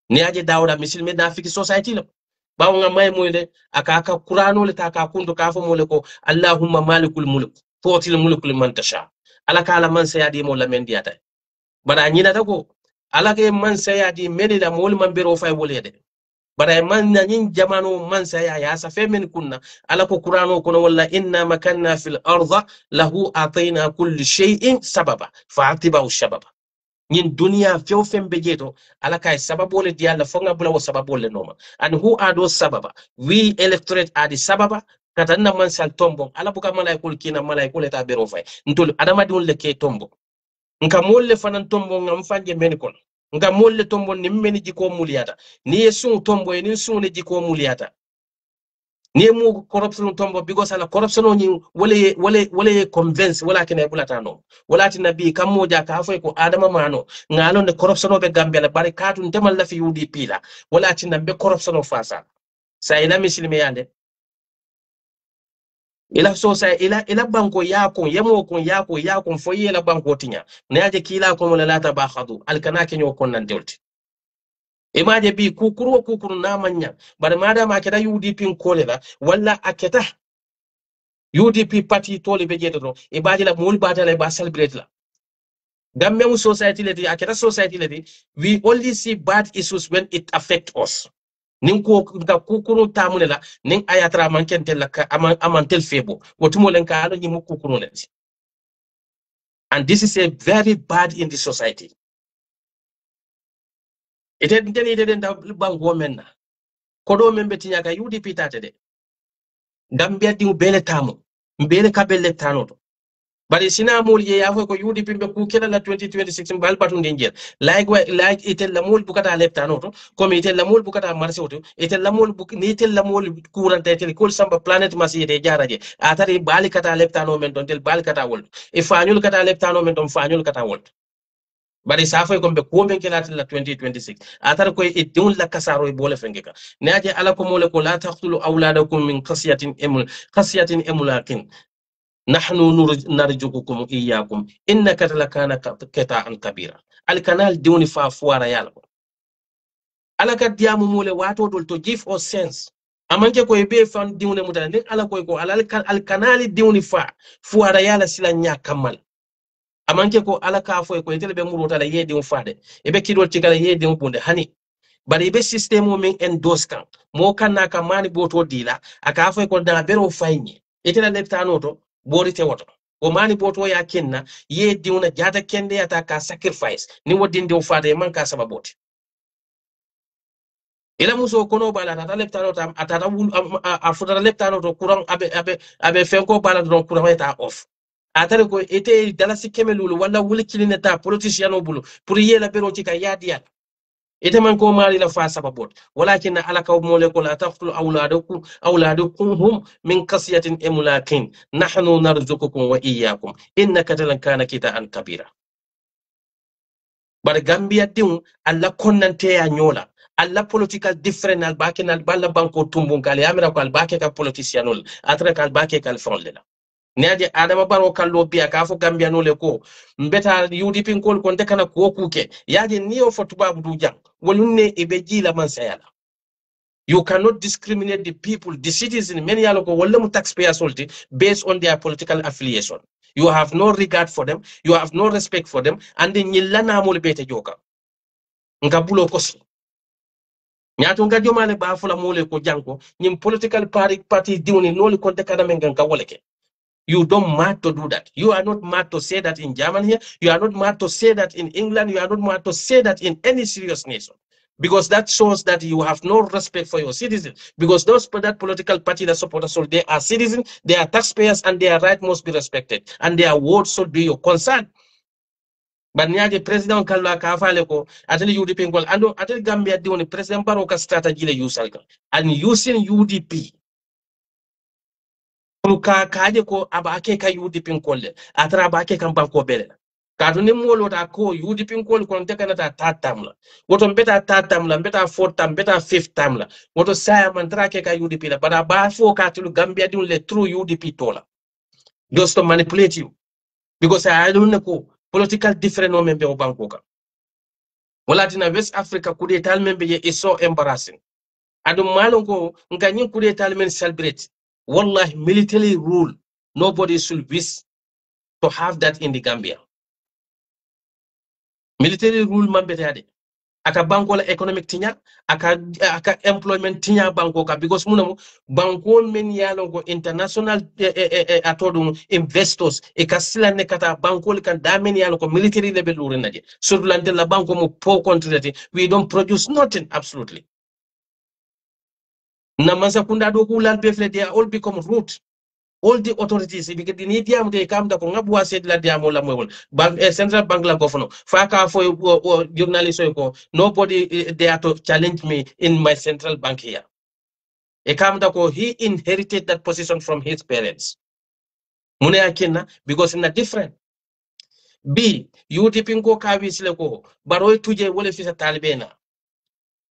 ni aje dawda misilme na fiki society lo bawo nga may moyle aka qur'ano le ta ka kundu ka fo mole ko allahumma malikul mulk tu'til mulk liman tasha ala kala man sayadi mo la men diata bada nyina tako ala ke man sayadi men da mol man bero fay wolede bada man na nyin jamano man saya ya sa fe men kunna ala ko qur'ano kono walla inna makanna fil arda lahu atayna kulli shay'in sababa fa'atibahu shababa nyin dunia few fembe jeto ala kay sababole di alla fonga bula wo sababole noma. And who are those sababa? We electorate are the sababa katanna man sal tombo ala buka malaikul kina malaikul ta bero fay ntul adama dun le ke tombo nka molle fanan tombo ngam fanje men kon nka molle tombo ni meni jiko muliata ni yesu tombo ni sun ni jiko muliata ni mu corruption tombo because ala corruption ni wale convince wala kene bulata no wala ti nabi kam mo ja ka fay ko adama mano ngalo ne corruption be gambia bari katu temal la fi UDP la wala ti nambe corruption fasa sa ila misilme yande ila so sa ila banko yako yemo kon yako fo yela banko tinya ne aje kila ko mo la ta ba khadu alkana kenyo kon nan delti imaje bi kukuru na manya bar madama aketa UDP kolela wala aketa UDP party tole be jeto e baje la mul batale ba celebrate la gamme society leti aketa society leti we only see bad issues when it affect us nin ko da kukuru tamulela nin ayatra mankentel la amantel febo wotumo len ka alo ni kukuru leti. And this is a very bad in the society. ite ndeni ite den da banko menna kodo membe tinya ka UDP tate de Gambia di bele tamo mbele kabele tanoto bari sina mul ye yafo ko UDP be ku kala la 2026 mbal batu ndengel like ite la mul bukata leptanoto comme ite la mul bukata marché oto ite la mul ni ite la mul kuranta ite kol samba planet masi ite jaraje atari bali kata leptano men don del bali kata wol e fañul kata leptano men don fañul kata wol bari safo ko be ko men kelati la 2026 atara ko e dun la kasaro e bole fengeka naaje ala ko mole ko la taqtulu awladakum min qasiyatin emulakin nahnu narjukukum iyyakum innaka lakana qita'an kabira al kanal duni fa fuara yala ala ka diamu mole wato dol to give us sense amanke ko e be fan diwne mutane den ala ko al kanal duni fa fuara yala sila nya kamal amanke ko ala ka fo ko entele be murota la yedi on faade e be kidol tigala yedi on bunde hani bari be system min endorse kan mo kan na ka mani boto dila aka fo ko da bero fayni etela leptano to bori te woto o mani boto ya kenna yedi on jata kende ata ka sacrifice ni wodinde o faade man ka sababoti ila muso kono bala tata leptano tam atata afutara leptano to kurang abe fenko bala don kurang eta off atare ko ete dalasi kemelulu wala wuli kilineta politician bulu pour yela bero tika yadia ite man ko mari la fa sababot walakin ala ka mole ko la taqtulu awladakum hum min qasiyatin emulakin nahnu narzuqukum wa iyyakum innaka kana qita'an kabira bar gambia din alla konnante ya nyola alla political different al bakinal balla banko tumbun kale amira ko al bakeka politicianul atra kal bakeka al fonlela neaje adama baro kallo biya ka fo gambia no le ko mbeta UDP kol kon dekana ko kuke yaje niyo fo tubabu du jang wolunne e be jila man sayala you cannot discriminate the people the citizens many yalo ko wolle mu taxpayer solti based on their political affiliation you have no regard for them you have no respect for them and nyillana mo le bete joka ngabulo kosi nyato ngadio male ba fula mo le ko janko nyim political party diwni no le kon dekana men ganka woleke. You don't mad to do that. You are not mad to say that in Germany here. You are not mad to say that in England. You are not mad to say that in any serious nation. Because that shows that you have no respect for your citizens. Because that political party that support us, they are citizens, they are taxpayers, and their right must be respected. And their word should be your concern. But the president Kalwa Kafaleko, Ateli UDP, and Ateli Gambia, the only president Baroka strategy use and using UDP. Ka kaje ko abake ka UDP kolle atra abake kan banko bele kaduni molo ta ko UDP kolle kon te kanata tatamla woto beta tatamla beta fourth time beta fifth time la woto saya mantra ke ka UDP la bada ba fo ka tulu Gambia dun le true UDP tola just to manipulate you because I don't know political different no membe o banko ka wala tina West Africa coup d'etat membe is so embarrassing adum malongo ngani coup d'etat men celebrate. Wallahi, military rule, nobody should wish to have that in the Gambia. Military rule mambetade. Aka banko la economic tinya, aka employment tinya banko ka because munamu banko men yalongo international atodum investors ekasila nekata banko kan damen yalongo military level urenaje. So lante la banko mu poor country we don't produce nothing absolutely. Namasa kunda do kulal befle they all become root. All the authorities because the need they come to ngabwa said la diamo la mwol bank central bank la governor faka for journalist ko nobody there to challenge me in my central bank here e come to he inherited that position from his parents mune akina because in a different b UDP ko kawisle ko baroy tuje wole fisa talibena.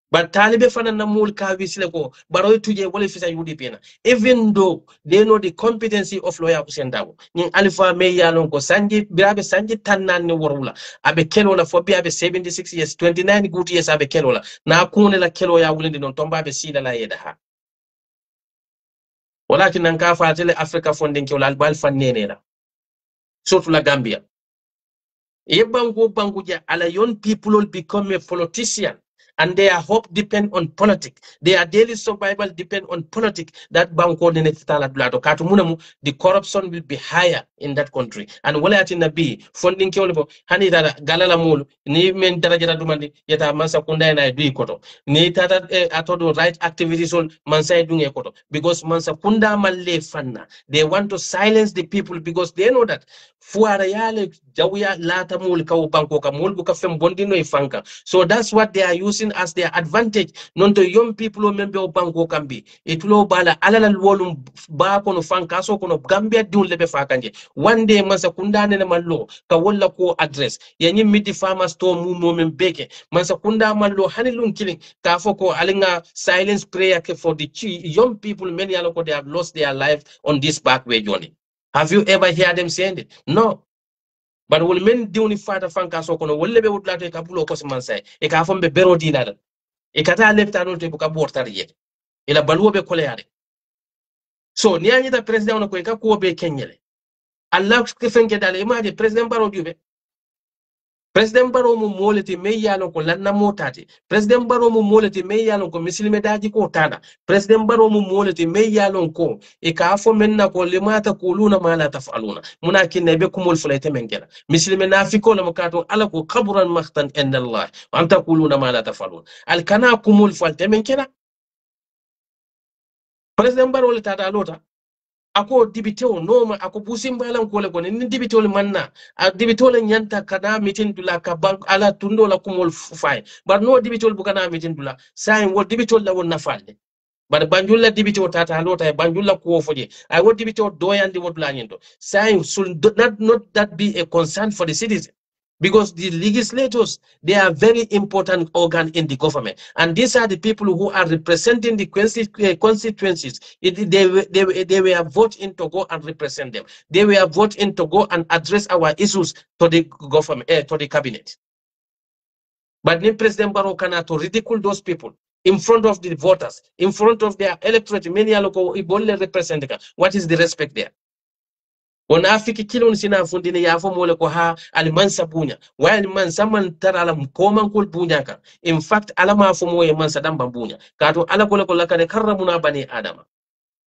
But Taliban fana na mul ka wisle ko baroy tuje wala fisa UDP na even though they know the competency of lawyer Hussein Dabo nin Alpha May yalon ko sanji birabe sanji tannan ni worula abe kelola fo bi abe 76 years 29 good years abe kelola na kune la kelo ya wulinde non tomba be sila la yeda ha walakin nan ka fatele Africa funding ko albal fannene la surtout la Gambia e bango ja ala yon people will become a politician and their hope depend on politics. Their daily survival depend on politics. That banko ne tala dulato katumunamu, the corruption will be higher in that country. And wala atina be funding ke olibo hani dara galala mulu ni men darajata dumandi yata mansa kunda na du koto ni tata atodo right activities on mansa dunge koto because mansa kunda malle fanna. They want to silence the people because they know that fuara yale jawya lata mul ka banko ka mul buka fem bondino ifanka. So that's what they are using as their advantage. Non to young people who member of banko kambi. Itulo bala alala wolum ba kono fanka so kono Gambia dun lebe fakanje. One day mansa kunda ne mallo ka walla ko address. Yanyi midi farmers to mu momen beke. Mansa kunda mallo hanilun killing ka foko alinga silence prayer for the young people many aloko they have lost their life on this backway journey. Have you ever heard them saying it? No. But will men do ni fata fanka so kono wolle be wudlato e kabulo ko mansay e ka fombe bero dinala e kata lepta non te buka bortar ye ila baluwo be koleade so ni anyi da president on ko e ka ko be kenyele allah ke fenke dale image president baro jube president baro mu moleti me yalo ko lanna motati president baro mu moleti me yalo ko misilme daji ko tada president baro mu moleti me yalo ko e ka fo menna ko limata kuluna ma la tafaluna muna kinne be kumul fulayte men gela misilme nafiko la makato ala ko qabran makhtan inna allah wa anta kuluna ma la tafaluna al kana kumul falte men kena president baro le tada lota ako dibiteo noma ako busimbalan ko le ko ni dibiteo manna a dibiteo le nyanta kada mitin dula ka bank ala tundo la kumol fay bar no dibiteo bu kana mitin dula sayin wo dibiteo la won nafalde bar banjul la dibiteo tata lota banjul la ko foje ay wo dibiteo doyandi wo dula nyento sayin should not that be a concern for the citizen. Because the legislators, they are very important organ in the government. And these are the people who are representing the constituencies. They were voting to go and represent them. They were voting to go and address our issues to the government, to the cabinet. But then President Barrow cannot ridicule those people in front of the voters, in front of their electorate, many local representatives. What is the respect there? Wana afiki kilo nisina fundine ya afo mole ko ha alimansa bunya wa alimansa man tara ala mkoma kul bunya ka in fact ala ma afo moye mansa damba bunya kato ala kole ko lakane karramuna bani adama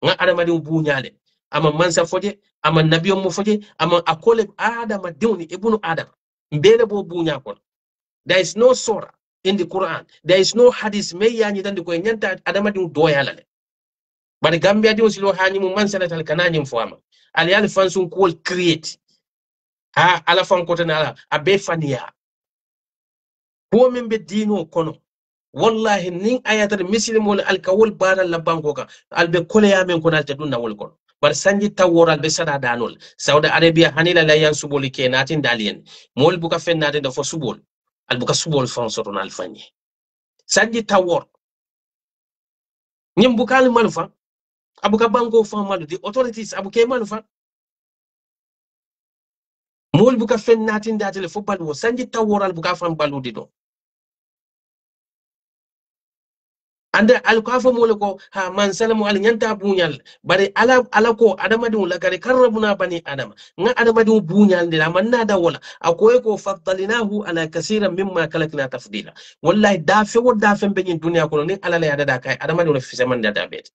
nga adama di bunya le ama mansa foje ama nabiyo mo foje ama akole adama diuni ibnu adama mbele bo bunya ko. There is no surah in the Quran, there is no hadith me yani tan ko nyanta adama di doyala le bari Gambia di osilo hani mu mansa la tal kanani mfama ali ali fansun ko create ha ala fan ko tan ala abe fania ko min be dino kono wallahi nin ayatar muslimul alkawul bara la banko ka albe kole ya men ko nalte dunna wol kono bar sanji taworal be sada danol Saudi Arabia hanila la yan suboli ke natin dalien mol buka fennade da fo subol al buka subol fan soto na alfani sanji tawor nyim bukal malufa abuka banko fa malu the authorities abuke malufa mol buka fen natin datele fo balu sanji taworal buka fam balu dido ande alkafa mole ko ha man salamu al nyanta bunyal bare ala ko adama dum la gare karramuna bani adama nga adama dum bunyal de man nada wala akoy ko faddalinahu ala kaseeran mimma kalakna tafdila wallahi da fe wodda fe be nyin dunya ko ni ala la yada da kay adama dum fi zaman da bet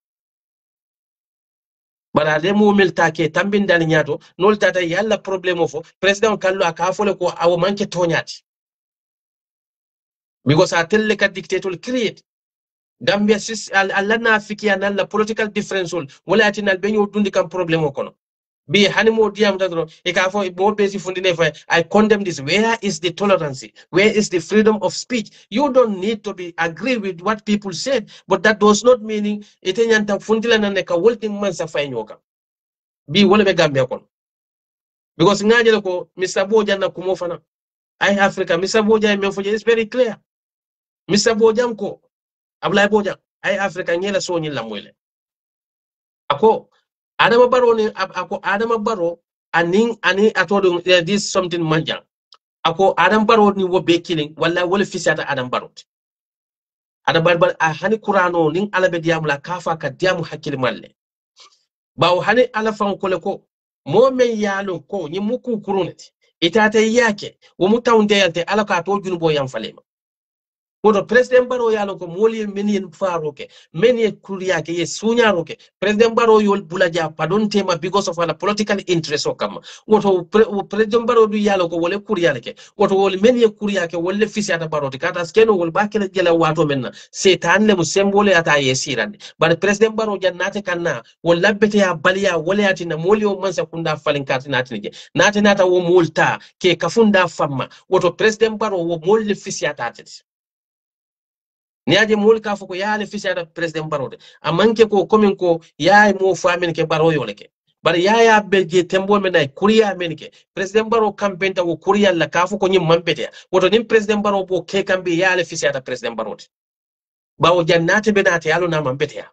bara de mo milta ke tambin dal nyato nol tata yalla problème fo president kallo aka fole ko aw manke tonyati because a telle ka dictator create Gambia sis alana fikia nalla political difference wala atinal benyo dundi kam problème kono bi hanimo diam dadro e ka fo mo besi fundine fa I condemn this. Where is the tolerance? Where is the freedom of speech? You don't need to be agree with what people said, but that does not meaning etenyanta fundila na ka wolting man sa faynyoka bi wala be Gambia kono because ngaje ko Mr. Boja na kumofana I Africa Mr. Boja me foje is very clear. Mr. Boja ko Ablay Boja I Africa nyela so nyila mwele ako Adama Baro ni ako Adama Baro ani atodo this something manjang ako Adam Baro ni wo be killing wala wala fisata Adam Baro Adam Baro hani Qur'ano ning alabe diamu la kafa ka diamu hakil malle bawo hani ala fan ko mo men yalo ko ni muku kuruneti itata yake wo mutawnde yante ala ka to junubo yam falema woto president baro yalo ko moli menien faroke menie kuriyake ye sunyaroke president baro yol bulaja padon tema because of ala political interest o kam woto president baro du yalo ko wole kuriyake woto wol menie kuriyake wolle fisiata barote kata skeno wol bakele jela wato menna setan le musembole ata ye sirande bar president baro jannate kanna wol labbete ya baliya wole atina moli o mansa kunda falin katina atinike nata wo multa ke kafunda famma woto president baro wo molle fisiata atati ni aje mol ka foko yaale fisata president barode amanke ko komin ko yaay mo famin ke baro yoleke bar yaaya belje tembo menay kuriya menke president baro campaign ta ko kuriya la ka foko nyim mambete woto nim president baro bo ke kambe yaale fisata president barode bawo jannate benate yalo na mambete ya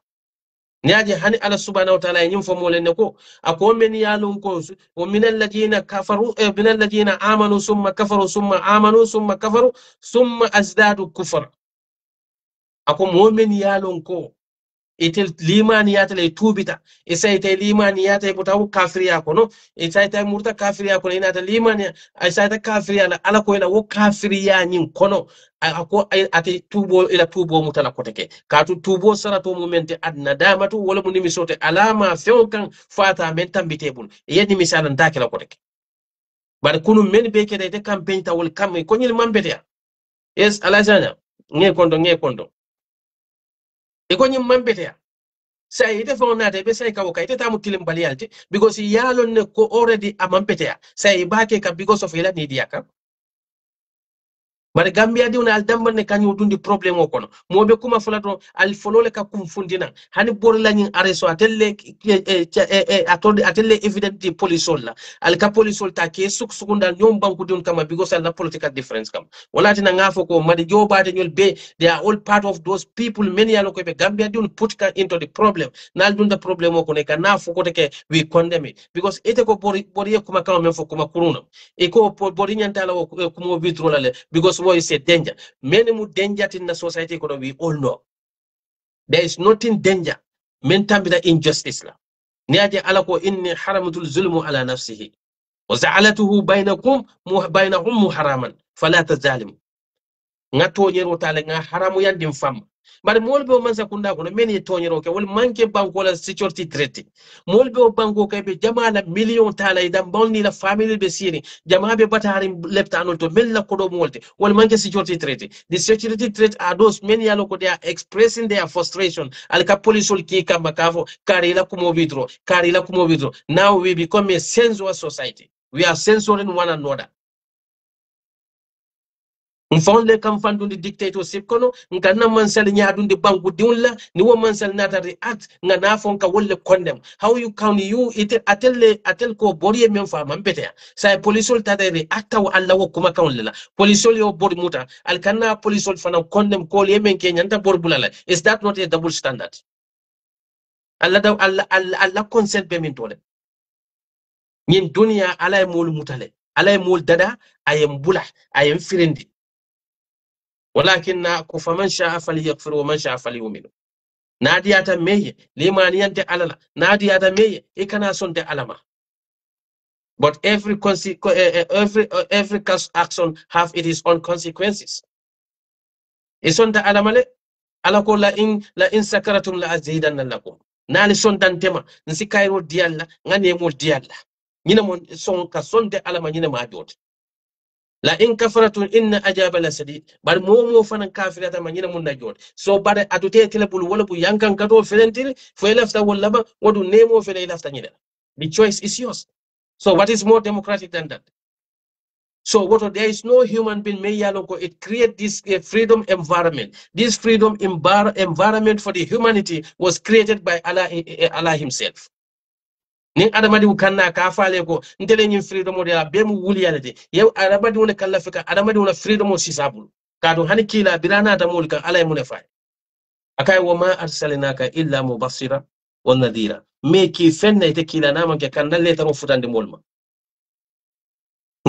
ni aje hani ala subhanahu wa ta'ala nyim fo molen ko ako men yalo ko o minal ladina kafaru minal ladina amanu summa kafaru summa amanu summa kafaru summa azdadu kufra ako momen yalon ko itel limani yatale tubita isa ite limani yata butaw kafiriya kono isa ite murta kafiriya kono ina ta limani isa ite kafiriya la ala ko ina wo kafiriya nyin kono ako ate tubo ila tubo mutala koteke katu tubo sarato momente adna damatu wala munimi sote alama fewkan fata men tambitebul yedi misalan dakela koteke bar kunu men be kede de campaign ta wol kam ko nyil mambete yes alajana nge kondo iko nyim mambete say ite fo nate be say kawo kayte tamu tilim baliyalti because yalon ne ko already amambete say baake ka because of ila ni diaka bari gambia di una al damban ne kanyu dundi problem o kono mobe kuma fulato al folole ka kum fundina hani bor lañin areso atelle atelle evidently police la al ka police ta ke sukunda ñom banku dun kama because al na political difference kam wala tina ngafo ko madi jobade ñol be they are all part of those people many yalo ko be gambia di un put ka into the problem nal dunda problem o ko ne ka nafo ko te we condemn it because ite ko bori kuma kama men fo kuma kuruna e ko bori nyantala o kuma withdraw la because what is a danger. Many more danger in the society, we all know. There is nothing danger. Men tambida injustice la. Niaje alako inni haramatul zulmu ala nafsihi. Wa za'alatuhu bainahum muharaman. Fala tazalimu. Nga tonyero tale nga haramu yandim fam. Bari molbe o mansa kunda kono meni tonyero ke wol manke banko la security threat. Molbe o banko ke be jamala million tala idam bonni la family be siri jama be batari left anol to mella kodo molte wol manke security threat. The security threat are those many aloko they are expressing their frustration. Al ka police ol ki kamba kafo karila kumo vidro. Now we become a sensual society. We are censoring one another. Mfonde kam fandundi dictatorship kono ngana mansal nyadundi banku diunla ni wo mansal nata react ngana fonka wolle condemn how you can you it atel ko boriye men fa mambete say polisol tata react wa alla wo kuma kan lela polisol yo bori muta al kanna polisol fana condemn ko le men ke nyanta bor bulala is that not a double standard alla consent be min tole nyin dunya ala mul mutale ala mul dada ayem bula ayem firindi ولكن فمن شاء فليغفر ومن شاء فليؤمن نادياتا مي لما نيانتي على نادياتا مي إكنا سنتي علما but every action have its own consequences isonta alama le alako la in sakaratum la azidanna lakum nali sontan tema nsi kayro dialla ngane mo dialla nyina mon son ka sonte alama nyina ma jot la in kafaratun inna ajaba la sadid bar momo fanan kafirata manyina mun na jod so bare adute telebul wala bu yankan kato felentiri fo lafta wala ba wadu nemo fele lafta nyina the choice is yours so what is more democratic than that so what there is no human being may yaloko it create this freedom environment this freedom environment for the humanity was created by Allah himself ni adamadi ukanna ka faale ko ntele nyin freedom o de la be mu wuli yalade yow adamadi wona kala fika adamadi wona freedom o sisabul kadu hani kila birana ta mulka alay mun fa akay wa ma arsalnaka illa mubassira wa nadira me ki fenna ite kila nama ke kandalle taro futande molma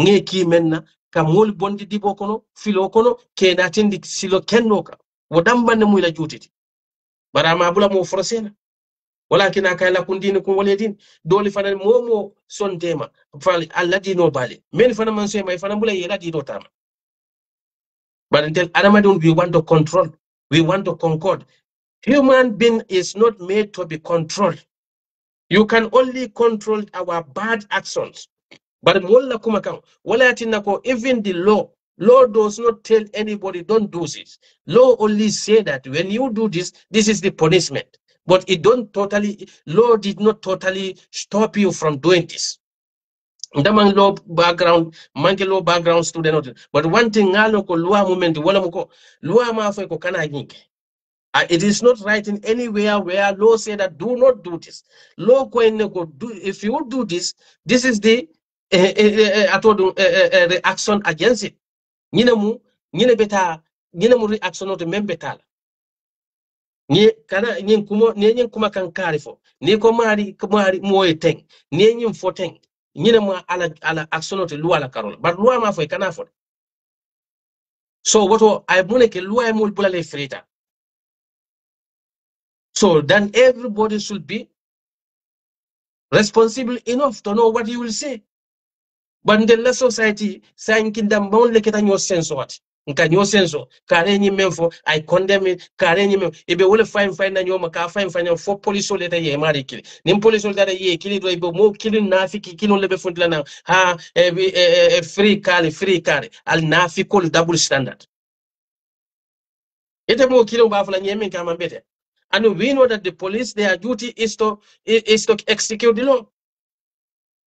nge ki menna ka mol bondi dibo kono filo kono ke natindi silo kennoka wodambanne muyla jutiti barama bula mo forcena ولكن أكاي لكم دينكم ولي دين دولي فانا مومو سون تيما فالي الله دينو بالي من فانا من سيما فانا بولا يلا دينو تاما But until Adamadun, we want to control, we want to concord. Human being is not made to be controlled. You can only control our bad actions. But Molla Kumakang, even the law does not tell anybody don't do this. Law only say that when you do this, this is the punishment. But it don't totally, law did not totally stop you from doing this. Ndamang law background, monkey law background student. But one thing, law movement, law kana it is not written anywhere where law say that do not do this. Law do if you do this, this is the reaction against it. Nyine beta reaction not membeta. Ni kana nyin kuma kan karifo. Ni ko mari moye teng. Ni nyin foteng. Nyine mo ala action not loi la karol. But loi ma fo kana fo. So what I moneke loi mo bulale frita. So then everybody should be responsible enough to know what you will say. But in the less society, saying kingdom only get your sense what. Nka your sense kare nyi memfo I condemn it kare nyi mem ibe wole fine na nyoma ka fine for police so leta ye mari kili nim police so leta ye kili do ibe mo kili nafiki kilo lebe fundila na ha free kali al nafikol double standard ite mo kilo ba fula nyeme kama mbete. And we know that the police, their duty is to execute the law.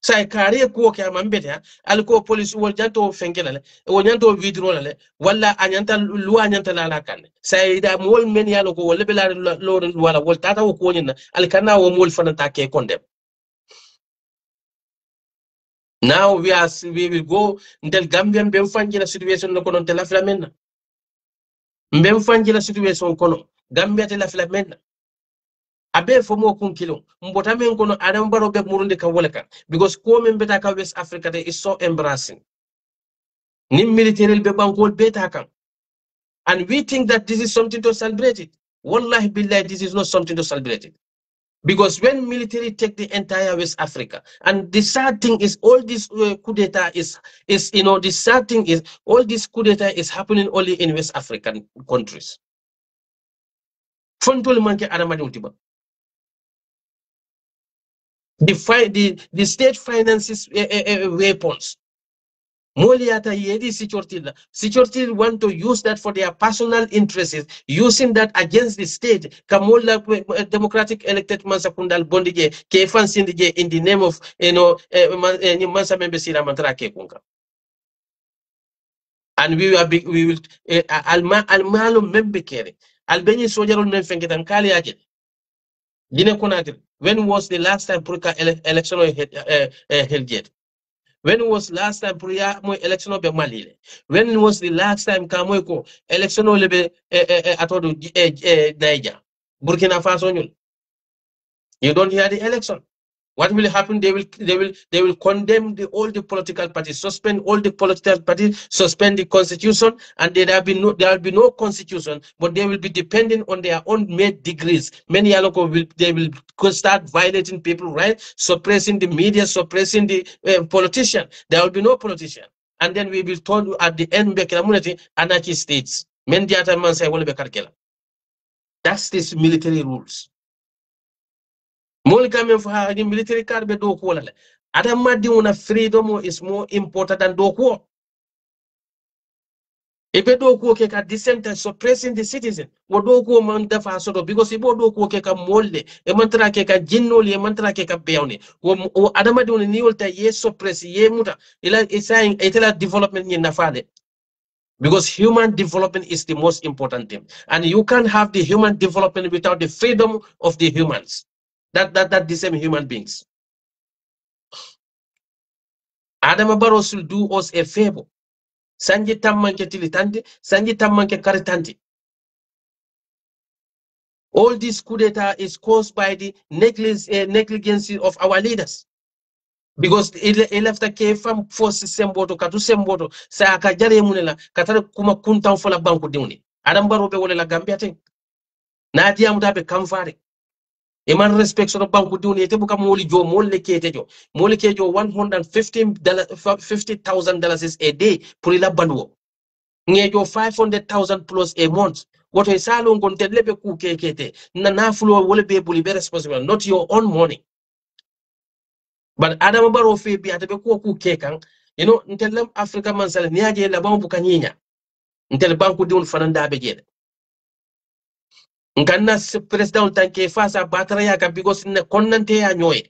Sai kare ko ke amambete alko police wol janto fengelale wol janto vidrolale wala anyanta loi anyanta la kan sai da mol men yalo ko wala bela lo wala wol tata ko nyina alkana wo mol fanata ke condemn. Now we will go until Gambian be fanjila situation no kono tela flamenna mbem fanjila situation kono Gambia tela flamenna abe fomo kunkilo mbota men kono adam baro be murundi ka woleka because ko men beta ka West Africa is so embarrassing nim military be bankol beta kan and we think that this is something to celebrate it. Wallahi billahi, this is not something to celebrate it, because when military take the entire West Africa, and the sad thing is all this coup d'etat is the sad thing is all this coup d'etat is happening only in West African countries. Fontol manke adamadi ultiba. The state finances weapons. Moliata yedi security want to use that for their personal interests, using that against the state. Kamola democratic elected mansakundal bondige kefan sindige in the name of mansa membesira mantrake kunga. And we will almalo membekere albeni sojarul nenfengetan kali aje. When was the last time election held yet? When was last time election be Malile? When was the last time Kamoiko election lebe atodo Niger? Burkina Faso? You don't hear the election. What will happen? They will condemn all the political parties, suspend all the political parties, suspend the constitution, and there will be no constitution, but they will be depending on their own made degrees. Many Aloko will start violating people, right? Suppressing the media, suppressing the politician. There will be no politician, and then we will turn at the end community anarchy states. That's this military rules. The military card be do ko Adam freedom is more important than do ko. If you do ko at the same time suppressing the citizen, what do ko man dafa soto because if you do ko ka molde, e mantra ke ka jinnoli, e mantra ke ka beone. O Adam ni wolta ye suppress ye muta. Ila saying itela development ni nafade. Because human development is the most important thing, and you can't have the human development without the freedom of the humans. That the same human beings. Adam Barrow should do us a favor. Sanji tammanke tilitandi, sanji tammanke karitanti. All this coup d'etat is caused by the negligence of our leaders. Because it left a kefam force semboto katu semboto sa akajare munela katara kuma kuntan fola banku diuni. Adam Barrow be wole la Gambia ting. Na dia mutabe kamfare. Eman respect so banku duni ete buka moli jo mole kejo $150,000 a day pour la banwo. ngejo 500,000 plus a month woto e salon gon tedlebe ku kekete na fulo wole be buli be responsible not your own money but adama baro fe bi atabe ku kekan you know ntellam africa man sal niaje la bambu kanyinya ntel banku diun fananda be jede nganna president tanke face à batara ya ka bigos ne konnante ya nyoy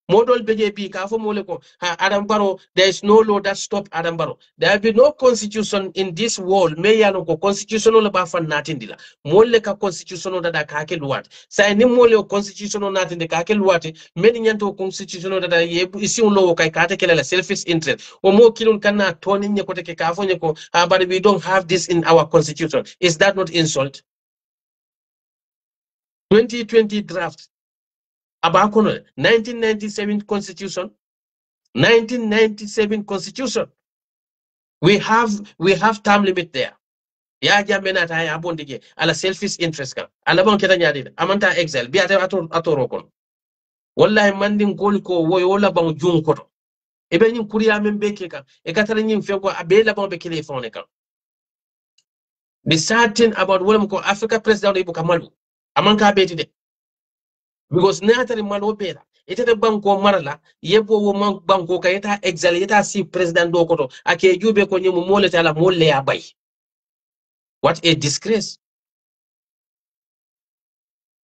modol BJP kafo moleko Adam Barrow, there is no law that stop Adam Barrow. There will be no constitution in this world. May yano ko constitutional ba fan natin dila. Mole ka constitutional da kake luwat. Sa ni mole o constitutional natin de kake luwat. Many nyanto constitutional da yebu isi un law kai kate kelela selfish interest. O mo kilun kana toni nye kote ke kafo nye ko but we don't have this in our constitution. Is that not insult? 2020 draft. Abakono 1997 constitution. 1997 constitution. We have term limit there. Ya jamena ta ya bondige ala selfish interest ka. Ala bon keta nyaade. Amanta excel bi ata atoro kon. Wallahi mandin ko woy wala bon jun koto. E be nyim kuriya men beke ka. E katara nyim fego abe la bon be kele fone kan. Be certain about wala ko Africa president ibu kamalu. Amanka beti de. Because ne atari malo bela. Ite banko marala yebo wo banko ka yeta exal yeta si president do koto ake jube ko nyimu mole tala mole ya bay. What a disgrace.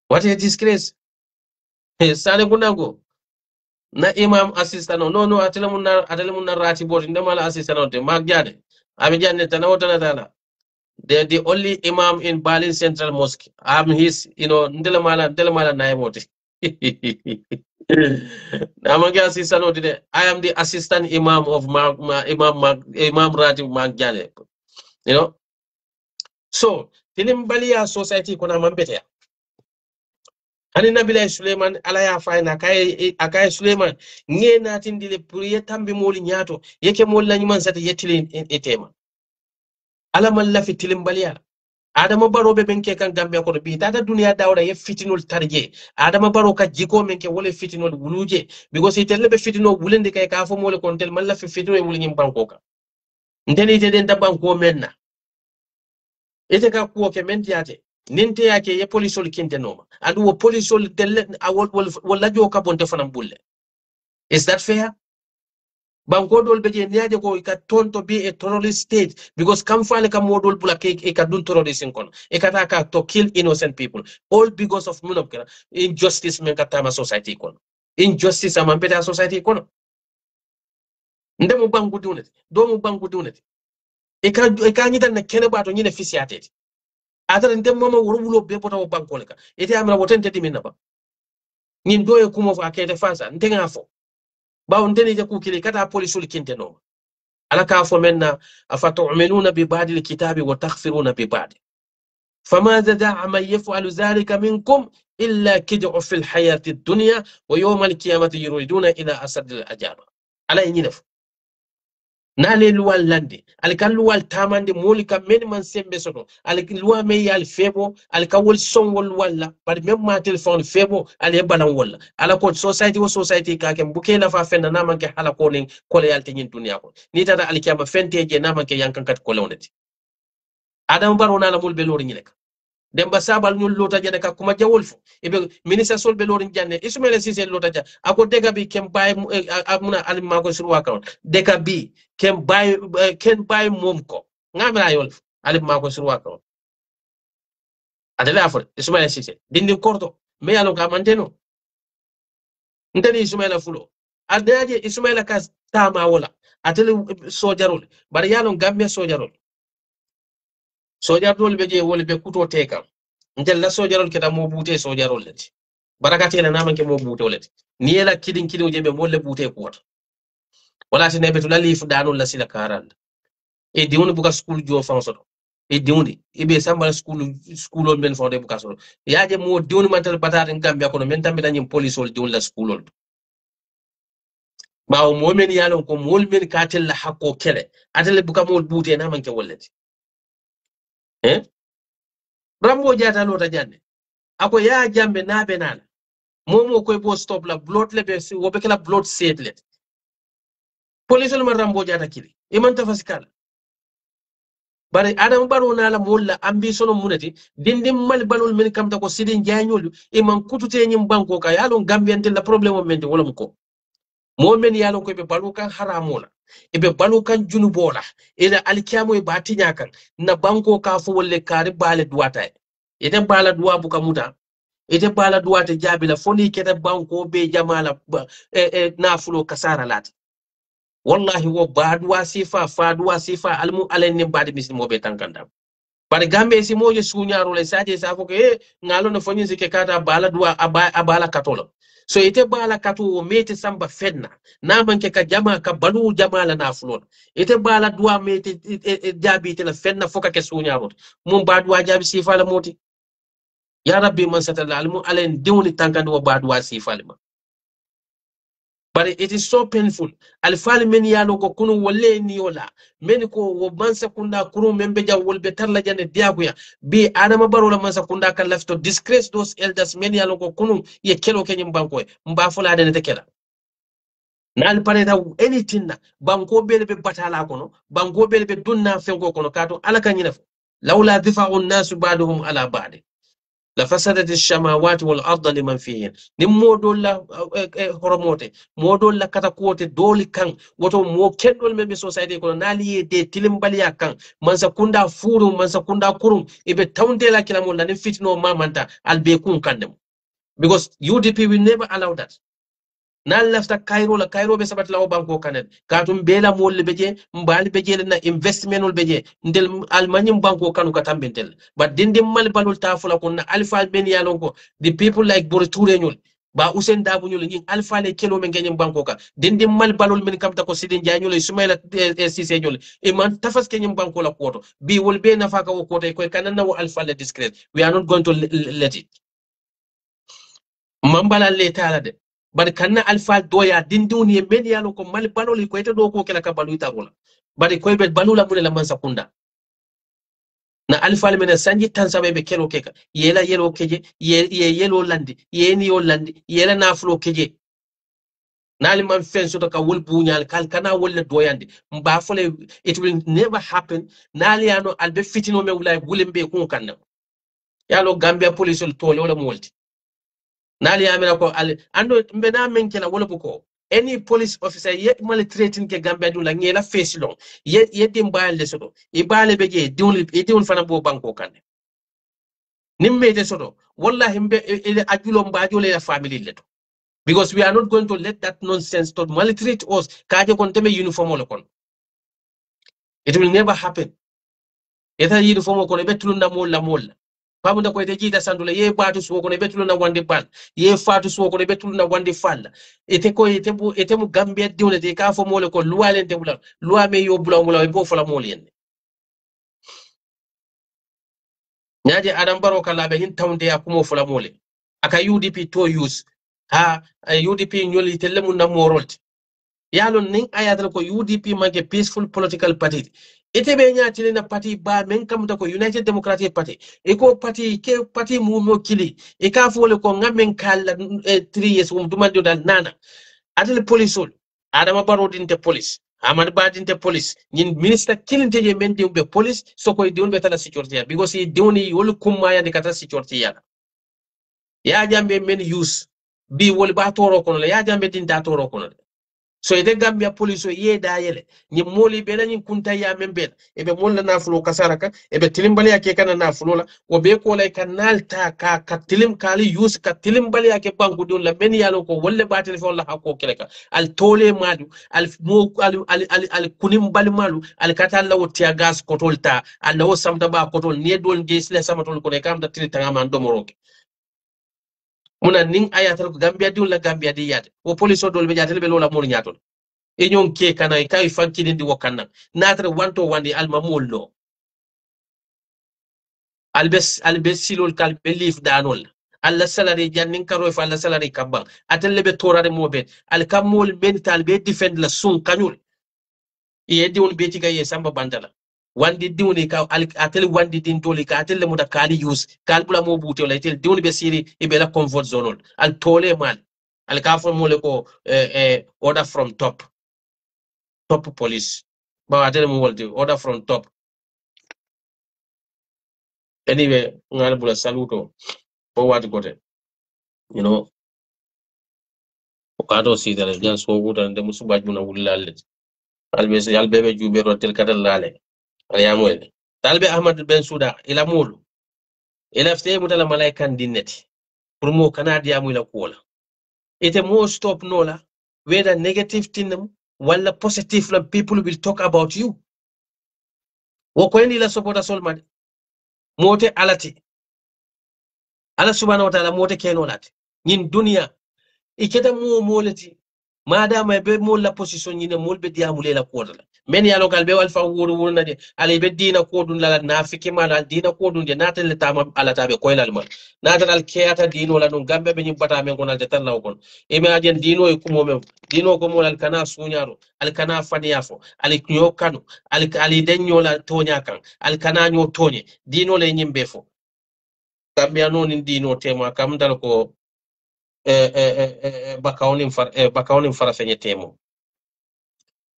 What a disgrace. Sane kunango na imam assistant no atelemunna rati boti ndemala assistant de magyade abijane tanawota tala. They're the only imam in Berlin Central Mosque. I'm his, ndelemala naimoti. I am the assistant imam of Imam Ratib Magjale. You know? So, Tilimbalia society kuna mambetea. Hani Nabila Suleiman alaya faina akai Suleiman nge natin dile puriye tambi moli nyato yeke moli la nyuman sati yetili etema. Ala man lafi Tilimbalia. Adama baro be benke kan Gambia ko bi tata dunia dawda ye fitinol tarje Adama baro ka jiko menke wole fitinol wuluje because itelle be fitino wulende kay ka fo mole kon tel malla fi fitino e wulni banko ka ndeni te den da banko menna ete ka ko ke mentiate ninte yake ye polisol kinte noma andu wo polisol del wala jo ka bonte fanam bulle. Is that fair? Banko dol beje niaje ko ka tonto be a terrorist state because kam fale kam modol bula ke e ka dun terrorism kon e kata ka to kill innocent people all because of munokera injustice men katama society kon injustice am better society kon ndemu banku dunete do mu banku dunete e ka nyita na kene bato nyine fisiatete atara ndem mama wurubulo be pota wo banko leka ete amra wotente diminna ba nyin do e kumo fa kete fasa ndenga fo bawo ndeni je ku kili kata police kinte no ala ka fo menna afatu'minuna bi ba'd al-kitabi wa taghfiruna bi ba'd فماذا دع من يفعل ذلك منكم إلا كدع في الحياة الدنيا ويوم القيامة يريدون إلى أسد الأجابة على ينف نالي لوال لاندي alika luwal tamande molika men man sembe soto alika luwa me yal febo alika wol songol walla par même ma téléphone febo ale balan walla ala ko society ka kem buke la fa fenda na manke hala ko ning ko le yalte nyin dunya ko ni tata alikiyama fenteje na manke yankan kat ko lewnati adam baro na la mul be lori nyileka demba sabal nyul lota jane ka kuma jawol fo ibe ministre sol be lori janne ismaila sise lota ja ako dega bi kem bay amuna alim mako sur account dega bi ken bay mom ko ngamra yol alim mako sur account adela afo ismaila sise dindi korto me yalo ka manteno ndani ismaila fulo adaje ismaila ka tama wala atele sojarol bari yalo gambia sojarol sojarol be je wol be kuto teka ntel la sojarol keta mo bute sojarol lati barakati na namanke mo bute lati ni yela kidin je be molle bute ko wata wala tene be tulali fu danul la sila karanda e diwni buka school jo fansoto e diwni ibe sambal school on ben fonde buka so yaaje mo diwni mantal batata ngambia ko no men tambe danyim police ol diwni la school ol bawo mo men yalon ko mol men katel la hakko kele atele buka mol bute namanke wollati Rambo jata lota janne ako ya jambe nabe nana momo koy bo stop la blood le be wo be kala blood set let police le Rambo jata kili e man tafasikala bare adam baro na la molla ambition munati dindim mal balol men kam ta ko sidin jañol e man kutute nyim banko ka yalon gambien la problème o men wala ko momen yalon ko be balu kan haramola e be balu kan junubola ila alkiyamo e batinya kan na banko ka fo wolle kare bale duwata ite bala duwa buka muta ite bala duwa te jabila foni kete banko be jamala nafulo kasara lati wallahi wo badwa sifa fadwa sifa almu alenne badi mislimo be tankanda bare gambe si moje sunyaro le saje sa fo ke ngalo no fonyi ke kata bala duwa abala katolo so ite bala katu o mete samba fenna na manke ka jama ka banu jamala nafulo ite bala duwa mete jabi te la fenna foka ke sunyaro mum badwa jabi sifa la moti ya rabbi man satala almu alen diwni tankandi wo badwa sifa la but it is so painful alfal men yalo ko kunu wolle ni wala men ko wo mansa kunda kuru membe ja wolbe tarla jane diaguya bi adama barola mansa kunda kan lafto disgrace those elders men yalo ko kunu ye kelo kenyim banko mba fula de ne kela nal pareta anything na banko bele be batala kono banko bele be dunna fengo kono kato alaka nyinaf lawla difa'u an-nas ba'dhum ala ba'd لفسدت السماوات والارض لمن فيهن نمو دولا هرموتي مو دولا كاتاكوتي دولي كان وتو مو كندول مبي سوسايتي كو نالي دي تيلم باليا كان من سكوندا فورو من سكوندا كوروم ايبي تاوندي لا كلامو لا نفيتنو مامانتا البيكون كاندم because UDP will never allow that na lafta Cairo be sabat lawo banko kanen katum bela mol beje mbali beje na investmentol beje ndel almanyum banko kanu katambentel but dindim mal balul tafula kunna alfa ben yalonko the people like Boriture nyul ba Usen Dabu nyul nyin alfa le kelo men genyum banko ka dindim mal balul men kamta ko sidin janyul Sumaila Cissé nyul e man tafas kenyum banko la koto bi wol be nafaka wo koto ko kanana wo alfa le discreet we are not going to let it mambala le tala de bari kanna alfa doya dinduni men yalo ko mal baloli ko ete do ko kala ka balu tarola bari ko be balula mun la man sakunda na alfa men sanji tan sabe be kelo keka yela yelo keje ye yelo landi yeni yo landi yela na flo keje nali man fenso to ka wol bunyal kal kana wolle doyande mba fole it will never happen nali ano albe fitino me wulay bulembe ko kanna yalo gambia police to le wala molti nali amira ko ando mbena men kala wala buko any police officer yet maltreating ke gambia dula ngela face long yet dimba le sodo ibale beje diwul fana bo banko kan nimme de sodo wallahi mbe ajulo mbajo le family leto because we are not going to let that nonsense to maltreat us kaje kon teme uniform lo kon it will never happen eta uniform ko le betulunda molla pamuda ko ite jita sandula ye batu suwo ko ne betulu na wande bal ye fatu suwo ko ne betulu na wande falla ite ko ite mu gambia diwle te ka fo mole ko luwalen te bula luwa me yo bula mula bo fola mole en nyaje adam baro kala be hin tawnde ya kumo fola mole aka UDP to use ha UDP nyoli te lemu na morolt yalon nin ayatal ko UDP manke peaceful political party ite be nyati na party ba men kam ko United Democratic Party e ko party mu mo kili e ka fole ko ngamen kala 3 years dumande dal nana atel police adama baro dinte police amad ba dinte police nyin minister kilinte je men be police so ko diwon be tala security because he diwni wol kumma ya de kata security ya jambe men use bi wol ba toro kono ya jambe din da toro kono so ite gambia police ye da yele ni moli be nani kunta ya membe e be molla na fulo kasaraka e be tilimbali yake kana na fulo la o be ko lay kanal ta ka tilim kali use ka tilimbali yake banku don la ben yalo ko wolle ba telefon la hako keleka al tole madu al mo al kunim bali malu al katal la wotia gas kotolta al lawo samta ba kotol ne don jesle samatol ko ne kam da tiri tangama ndomoroke muna ning ayatal ko gambia diul la gambia di yade o police o dol be jatel be lola mol nyatol e nyon ke kana kay fankini ndi wakanna natre wanto wandi alma mollo albes silol kal belif danol alla salary jannin karo fa alla salary kabban atelle be torare mobet al kamol mental be defend la sun kanyul e diwon be ci gaye samba bandala wandi diwni ka atel wandi din toli ka atelle muda kali use kal bula mo buti wala tel diwni be siri e be la comfort zone al tole mal al kafo mole ko order from top police ba atele mo wolde order from top anyway ngal bula saluto ko wati kote you know okato sidale jan so wuta nde musubaj muna wullalle albe se albe be jube rotel kadal lale ayamoy talbe ahmad ben suda ila mulu ila fte mutala malaikan dinneti pour mo kanadi amu ila kola ite mo stop nola whether negative thing wala positive la people will talk about you woko endi la supporta solmade mote alati ala subhanahu wa ta'ala mote kenolati nyin dunia iketa mo molati madama be mo la position nyine mol be diamu lela kodala men ya lokal be wal fa wuru na de ale be dina kodun la nafiki mala dina kodun de natal tama ala tabe koylal mal natal keata dino la non gambe be nyibata men gonal de tan law kon e me ajen dino e kumo mem dino ko molal kana sunyaro al kana fadiyafo al nyo kanu al denyo la tonya kan al kana nyo tonye dino le nyimbe fo gambe anon dino tema kam dal ko bakawnin fara fenye temo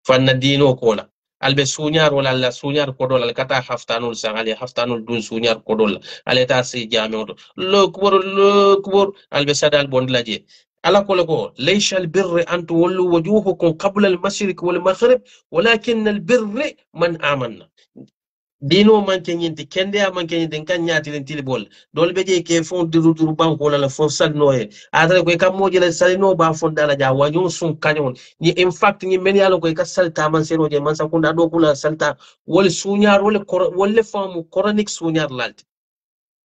fanna dino kola albe sunyar wala la sunyar kodol al kata haftanul sang ali haftanul dun sunyar kodol ale ta si jameoto lokbor albe sadal bondlaje ala kola ko laysa al birr an tuwallu wujuhukum qabla al mashriq wal maghrib walakin al birr man amanna dino manke nyinti kende a manke nyinti kan nyati len tilibol dol be je ke fon duru banko la fon salno e adare ko kam moje la salino ba fon dala ja wanyo sun kanyon ni in fact ni men yalo ko ka salta man seno je man sakunda do kula salta wol sunyar wol famu chronic sunyar lalti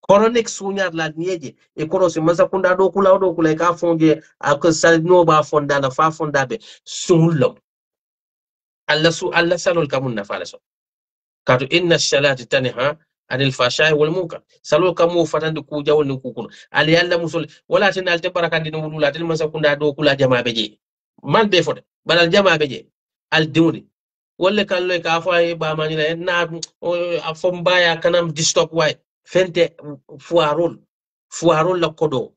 chronic sunyar lalti nieje e kono se man sakunda do kula ka fon je ak salino ba fon dala fa fon dabe sunullo alla salol kamun na fala so kato inna salati tanha anil fashai wal munkar salo kamo fatande ku jawol ni kukuno ali yalla musul wala tin alte barakandi no wulula tin man sakunda do kula jama beje man be fode balal jama beje al diwni wolle kallo ka fa e ba mani na afom baya kanam distop way fente fuarol la kodo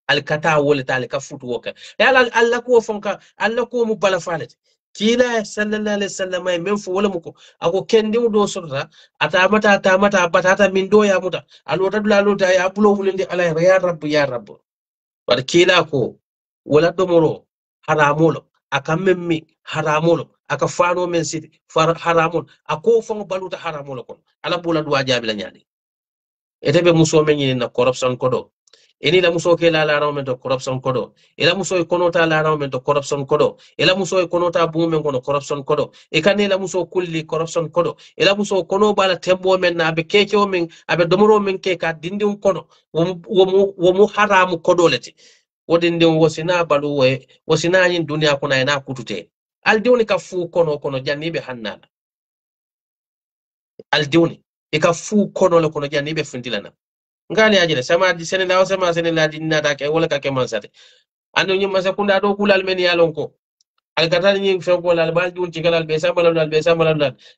al kata wole tal ka futu woka yalla alla ko fonka alla ko mu bala falet kila sallallahu alaihi wasallam men fu wala muko ako kendi do sorta atamata batata min do ya muta alota dula lota ya bulo wulinde ala ya rabb wad kila ko wala domoro haramolo aka memmi haramolo aka fano men siti haramol ako fon baluta haramolo kon ala bula do wajabi la nyandi etebe muso men ni na corruption kodo eni la muso ke la ramen to corruption kodo ela muso e konota la ramen to corruption kodo ela muso e konota bumen kono corruption kodo e kanne la muso kulli corruption kodo ela muso kono bala tembo men na be keke men abe domoro men ke ka dindin kono wo mu haramu kodo leti wodinde wasina balu we wasina yin dunia kuna ina kutute aldiwni ka fu kono jannibe hannana aldiwni e ka fu kono le kono jannibe funtilana ngali ajire sama di senela di nata ke wala ka ke mansate ando nyum sakunda do kulal men yalon ko al gatal nyi fe ko lal bal dun ci galal be sambal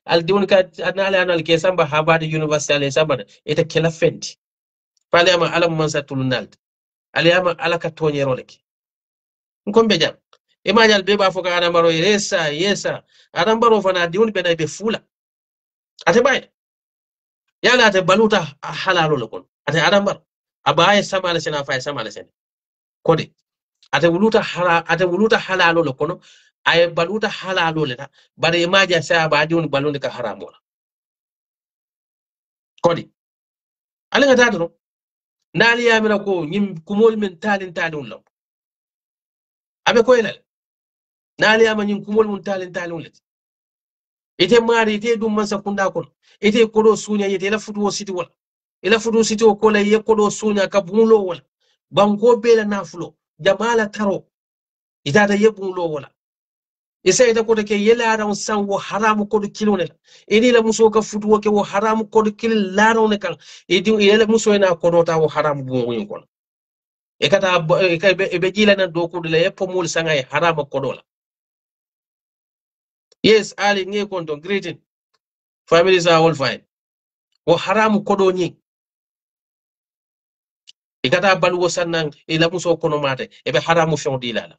al dun ka anale anal ke samba habade university ale samba eta kela fenti pale ama alam mansatul nalt ale ama alaka tonyero lek ngombe jam e majal be ba foka adam baro yesa adam baro fana dun be nay be fula ate bay yala ate baluta halalo lekon ate adam bar abaye samala sena fay samala sen kodi ate wuluta halalo le kono ay baluta halalo le ta bare maja sa ba diun balunde ka haramo la kodi ala nga tadro nali yamira ko nyim kumol men talin law abe ko elal nali yama nyim kumol mun talin le ite mari ite dum man sakunda kon ite kodo sunya ite la futu siti wala ila futu siti ko la ye kodo sunya ka bumulo wala banko bela nafulo jamala taro itata yebulo wala isa ita ko ke yela ran san wo haramu ko kilo ne ini la muso ka futu wo ke wo haramu ko kilo la ran ne kan idi yela muso ina ko nota wo haramu bu ngin kon e kata be jila na do ko le yepo mul sanga e haramu ko dola yes ali ngi kon to greeting families are all fine wo haramu ko do ni e kata bal wo sannan e la muso ko no mate e be haramu fe dilala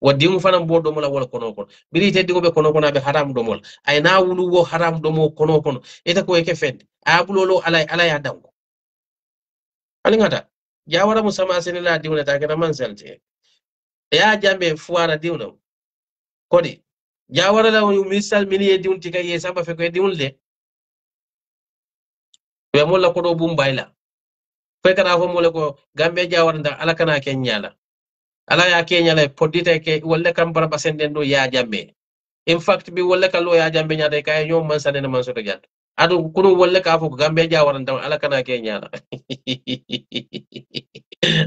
wadingu fana bodo mola wala kono biri te dingo be kono be haram do mol ay na wulu wo haram do mo kono eta ko eke fed abulolo ala ya dango ali ngata jawara musama senela diwna ta kana man selte ya jambe fuara diwna kodi jawara la misal mini e diwun tika ye samba fe ko diwun le be mola ko do bum bayla fe kana fo mola ko gambe jawara nda ala kana kenyala ala ya kenyala podita ke wala kam bara basenden do ya jambe in fact bi wala ka lo ya jambe nyaade kay ñom man sanene man soto jant adu kunu wala ka fo gambe jawaran tam ala kana ke nyaala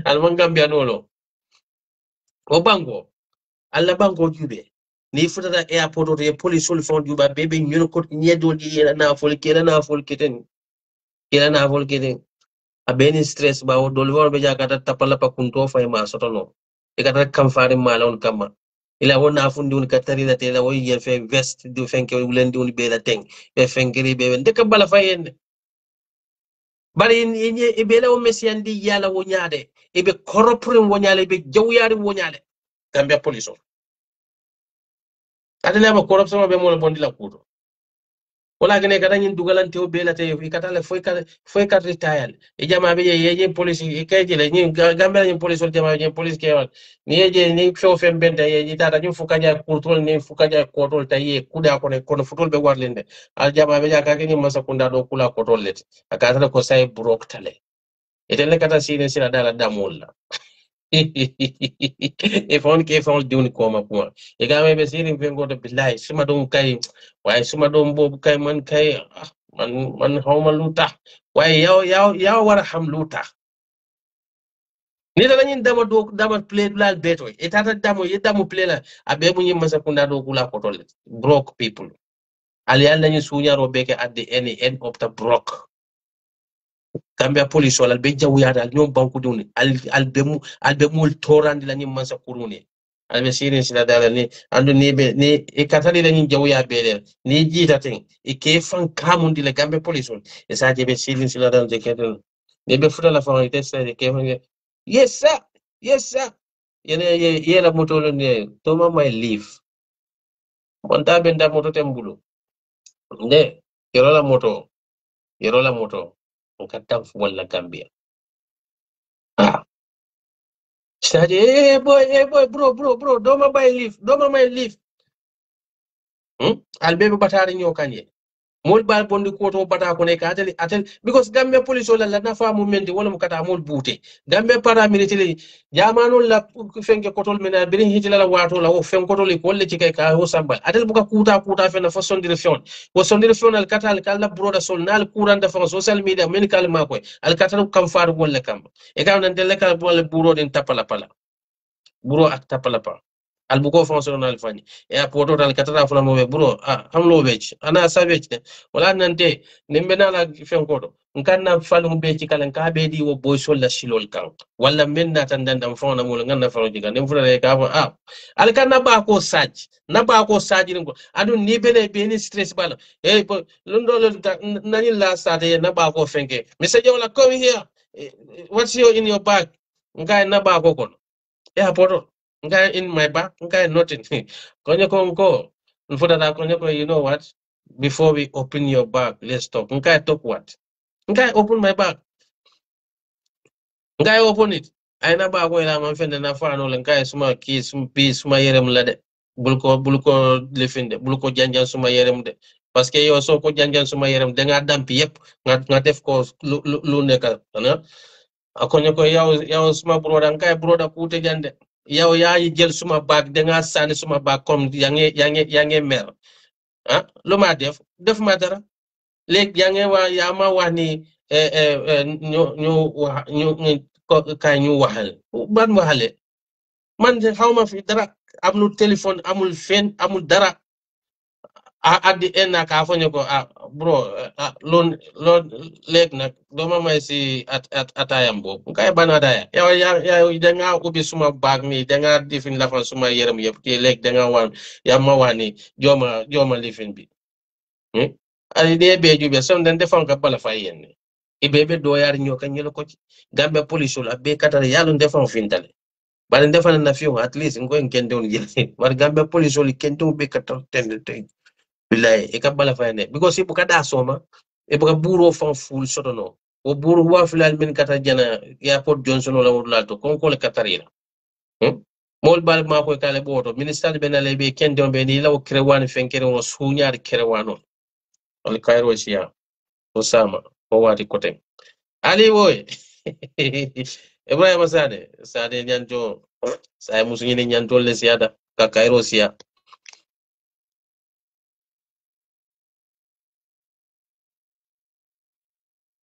al man gambe anolo o bango alla bango jube ni futata airport o police sol fond juba bebe ñun ko ñedo di yela na fol keten kela na fol keten a beni stress ba o dol wor be jakata tapala pa kunto fay ma soto no e kata kam faare malon kama ila wona fundi un katari la tela wo ye fe vest du fenke wulendi un be la teng be fenkeri be ndeka bala fayen bari inye e be la o mesiandi yala wo nyaade e be koroprin wo nyaale be jawyari wo nyaale gambia police o adele ma corruption be mo la bondi la kudo wala gane kada nyin dugalante o be la te e kata le foi ka retire e jama be ye police e kayje le nyin gambia nyin police o jama nyin police ke wal ni je ni fo fem benda ye tata nyin fuka ja kurtol ni fuka ja kotol taye kuda ko ne kono futol be warlende al jama be ja ka nyin masa kunda do kula kotol let akata ko say brok tale etele kata sine sila dala damulla e fon ke fon diuni ko ma kuma e ga me be sirin vengo de billahi sima don kay way sima don bobu kay man kay man hawma luta way yaw wara ham luta ni da nyin dama play lal beto e tata damo ye damo play la abe mu nyim masa kunda do kula ko tolle broke people ali yalla nyi sunyaro beke at the end of the broke Gambia police wala be jawyaada al ñom banku duni al be mul torandi la ñim mansa kurune al be sirin sila dala ni andu ni be ni e katali la ñim jawya be ni jita ten e ke fan kamundi la Gambia police wala e sa je be sirin sila dala je kedel ni be futa la fa ite sa ke fan yes sir ye la moto lo ne toma my leave monta be nda moto tembulu ne yero la moto nkatam wala Gambia Saje, boy, bro, don't my leave. Albebe batari nyo kanye. Mol bal bondi koto bata ko ne ka atel because Gambia police wala la nafa movement wala mu kata mol bute. Gambia paramilitary jamanu la fenke kotol mena birin hitila la wato la o fen kotol ko le cike ka ho sambal. Atel buka kuta fe na fa sondire fion. Wo sondire fion al kata al kala broda sol nal kuran da fa social media men kalma ko. Al kata kam far wala kam. E ka nan de lekal wala buro den tapala pala. Buro ak tapalapa albuko fonctionnel fani e apoto dal katara fula mo buro hamlo bech ana savech de wala nante nimbe na la fenkodo nkanna falu bech kala ka be di wo boy sol la silol kan wala menna tan dandam fona mo nganna falo diga nem fula ka al kan na ba ko saj ngo adu ni bele be ni stress bala e lundo nani la sade na ba ko fenke message wala come here what's your in your bag ngai na ba ko kono yeah, poto. Ngai in my back, ngai nothing. Konyo nfuta konyo you know what? Before we open your bag, let's talk. Ngai talk what? Ngai open my bag. Ngai open it. Aina ba ko ila man fende na fa no ngai suma ki suma yerem la de. Bulko lefinde, bulko janjan suma yerem de. Parce que yo so ko janjan suma yerem de nga dampi yep nga def ko lu nekal, ana? Akonyo yaw suma broda ngai broda kute jande. Yow yaay jël suma bag da nga sani suma bag comme yange mer luma def ma dara leg yange wa ya ma wax ni ñu kay ñu waxal ban waxale man xawma fi dara amul téléphone amul fen amul dara at the end naka fanyo ko bro lon leg nak doma may si atayam bo kay banadaya ya da nga ubi suma bag ni da nga difin la fa suma yeram yep te leg da nga wan ya ma wani joma lifin bi ali de be jube som den defan ka bala fa yenne e bebe do yar nyoka nyelo ko Gambia police la be katara yalo defan fintale bari ndefana na fiyo at least ngo en kende on jeli war Gambia police oli kende on be katal tende billahi e ka bala fayne because ibu kada soma e buka buro fan full soto no o buro wa filal min kata jana airport Johnson wala wala to kon le katarira mol bal ma ko kale boto minister be na lebe kende on be ni law krewani fenkere on suñaari krewano on kayro siya Osama o wati kote ali boy Ibrahim Sade nyanjo sai musu nyine nyanto le siada ka kayro siya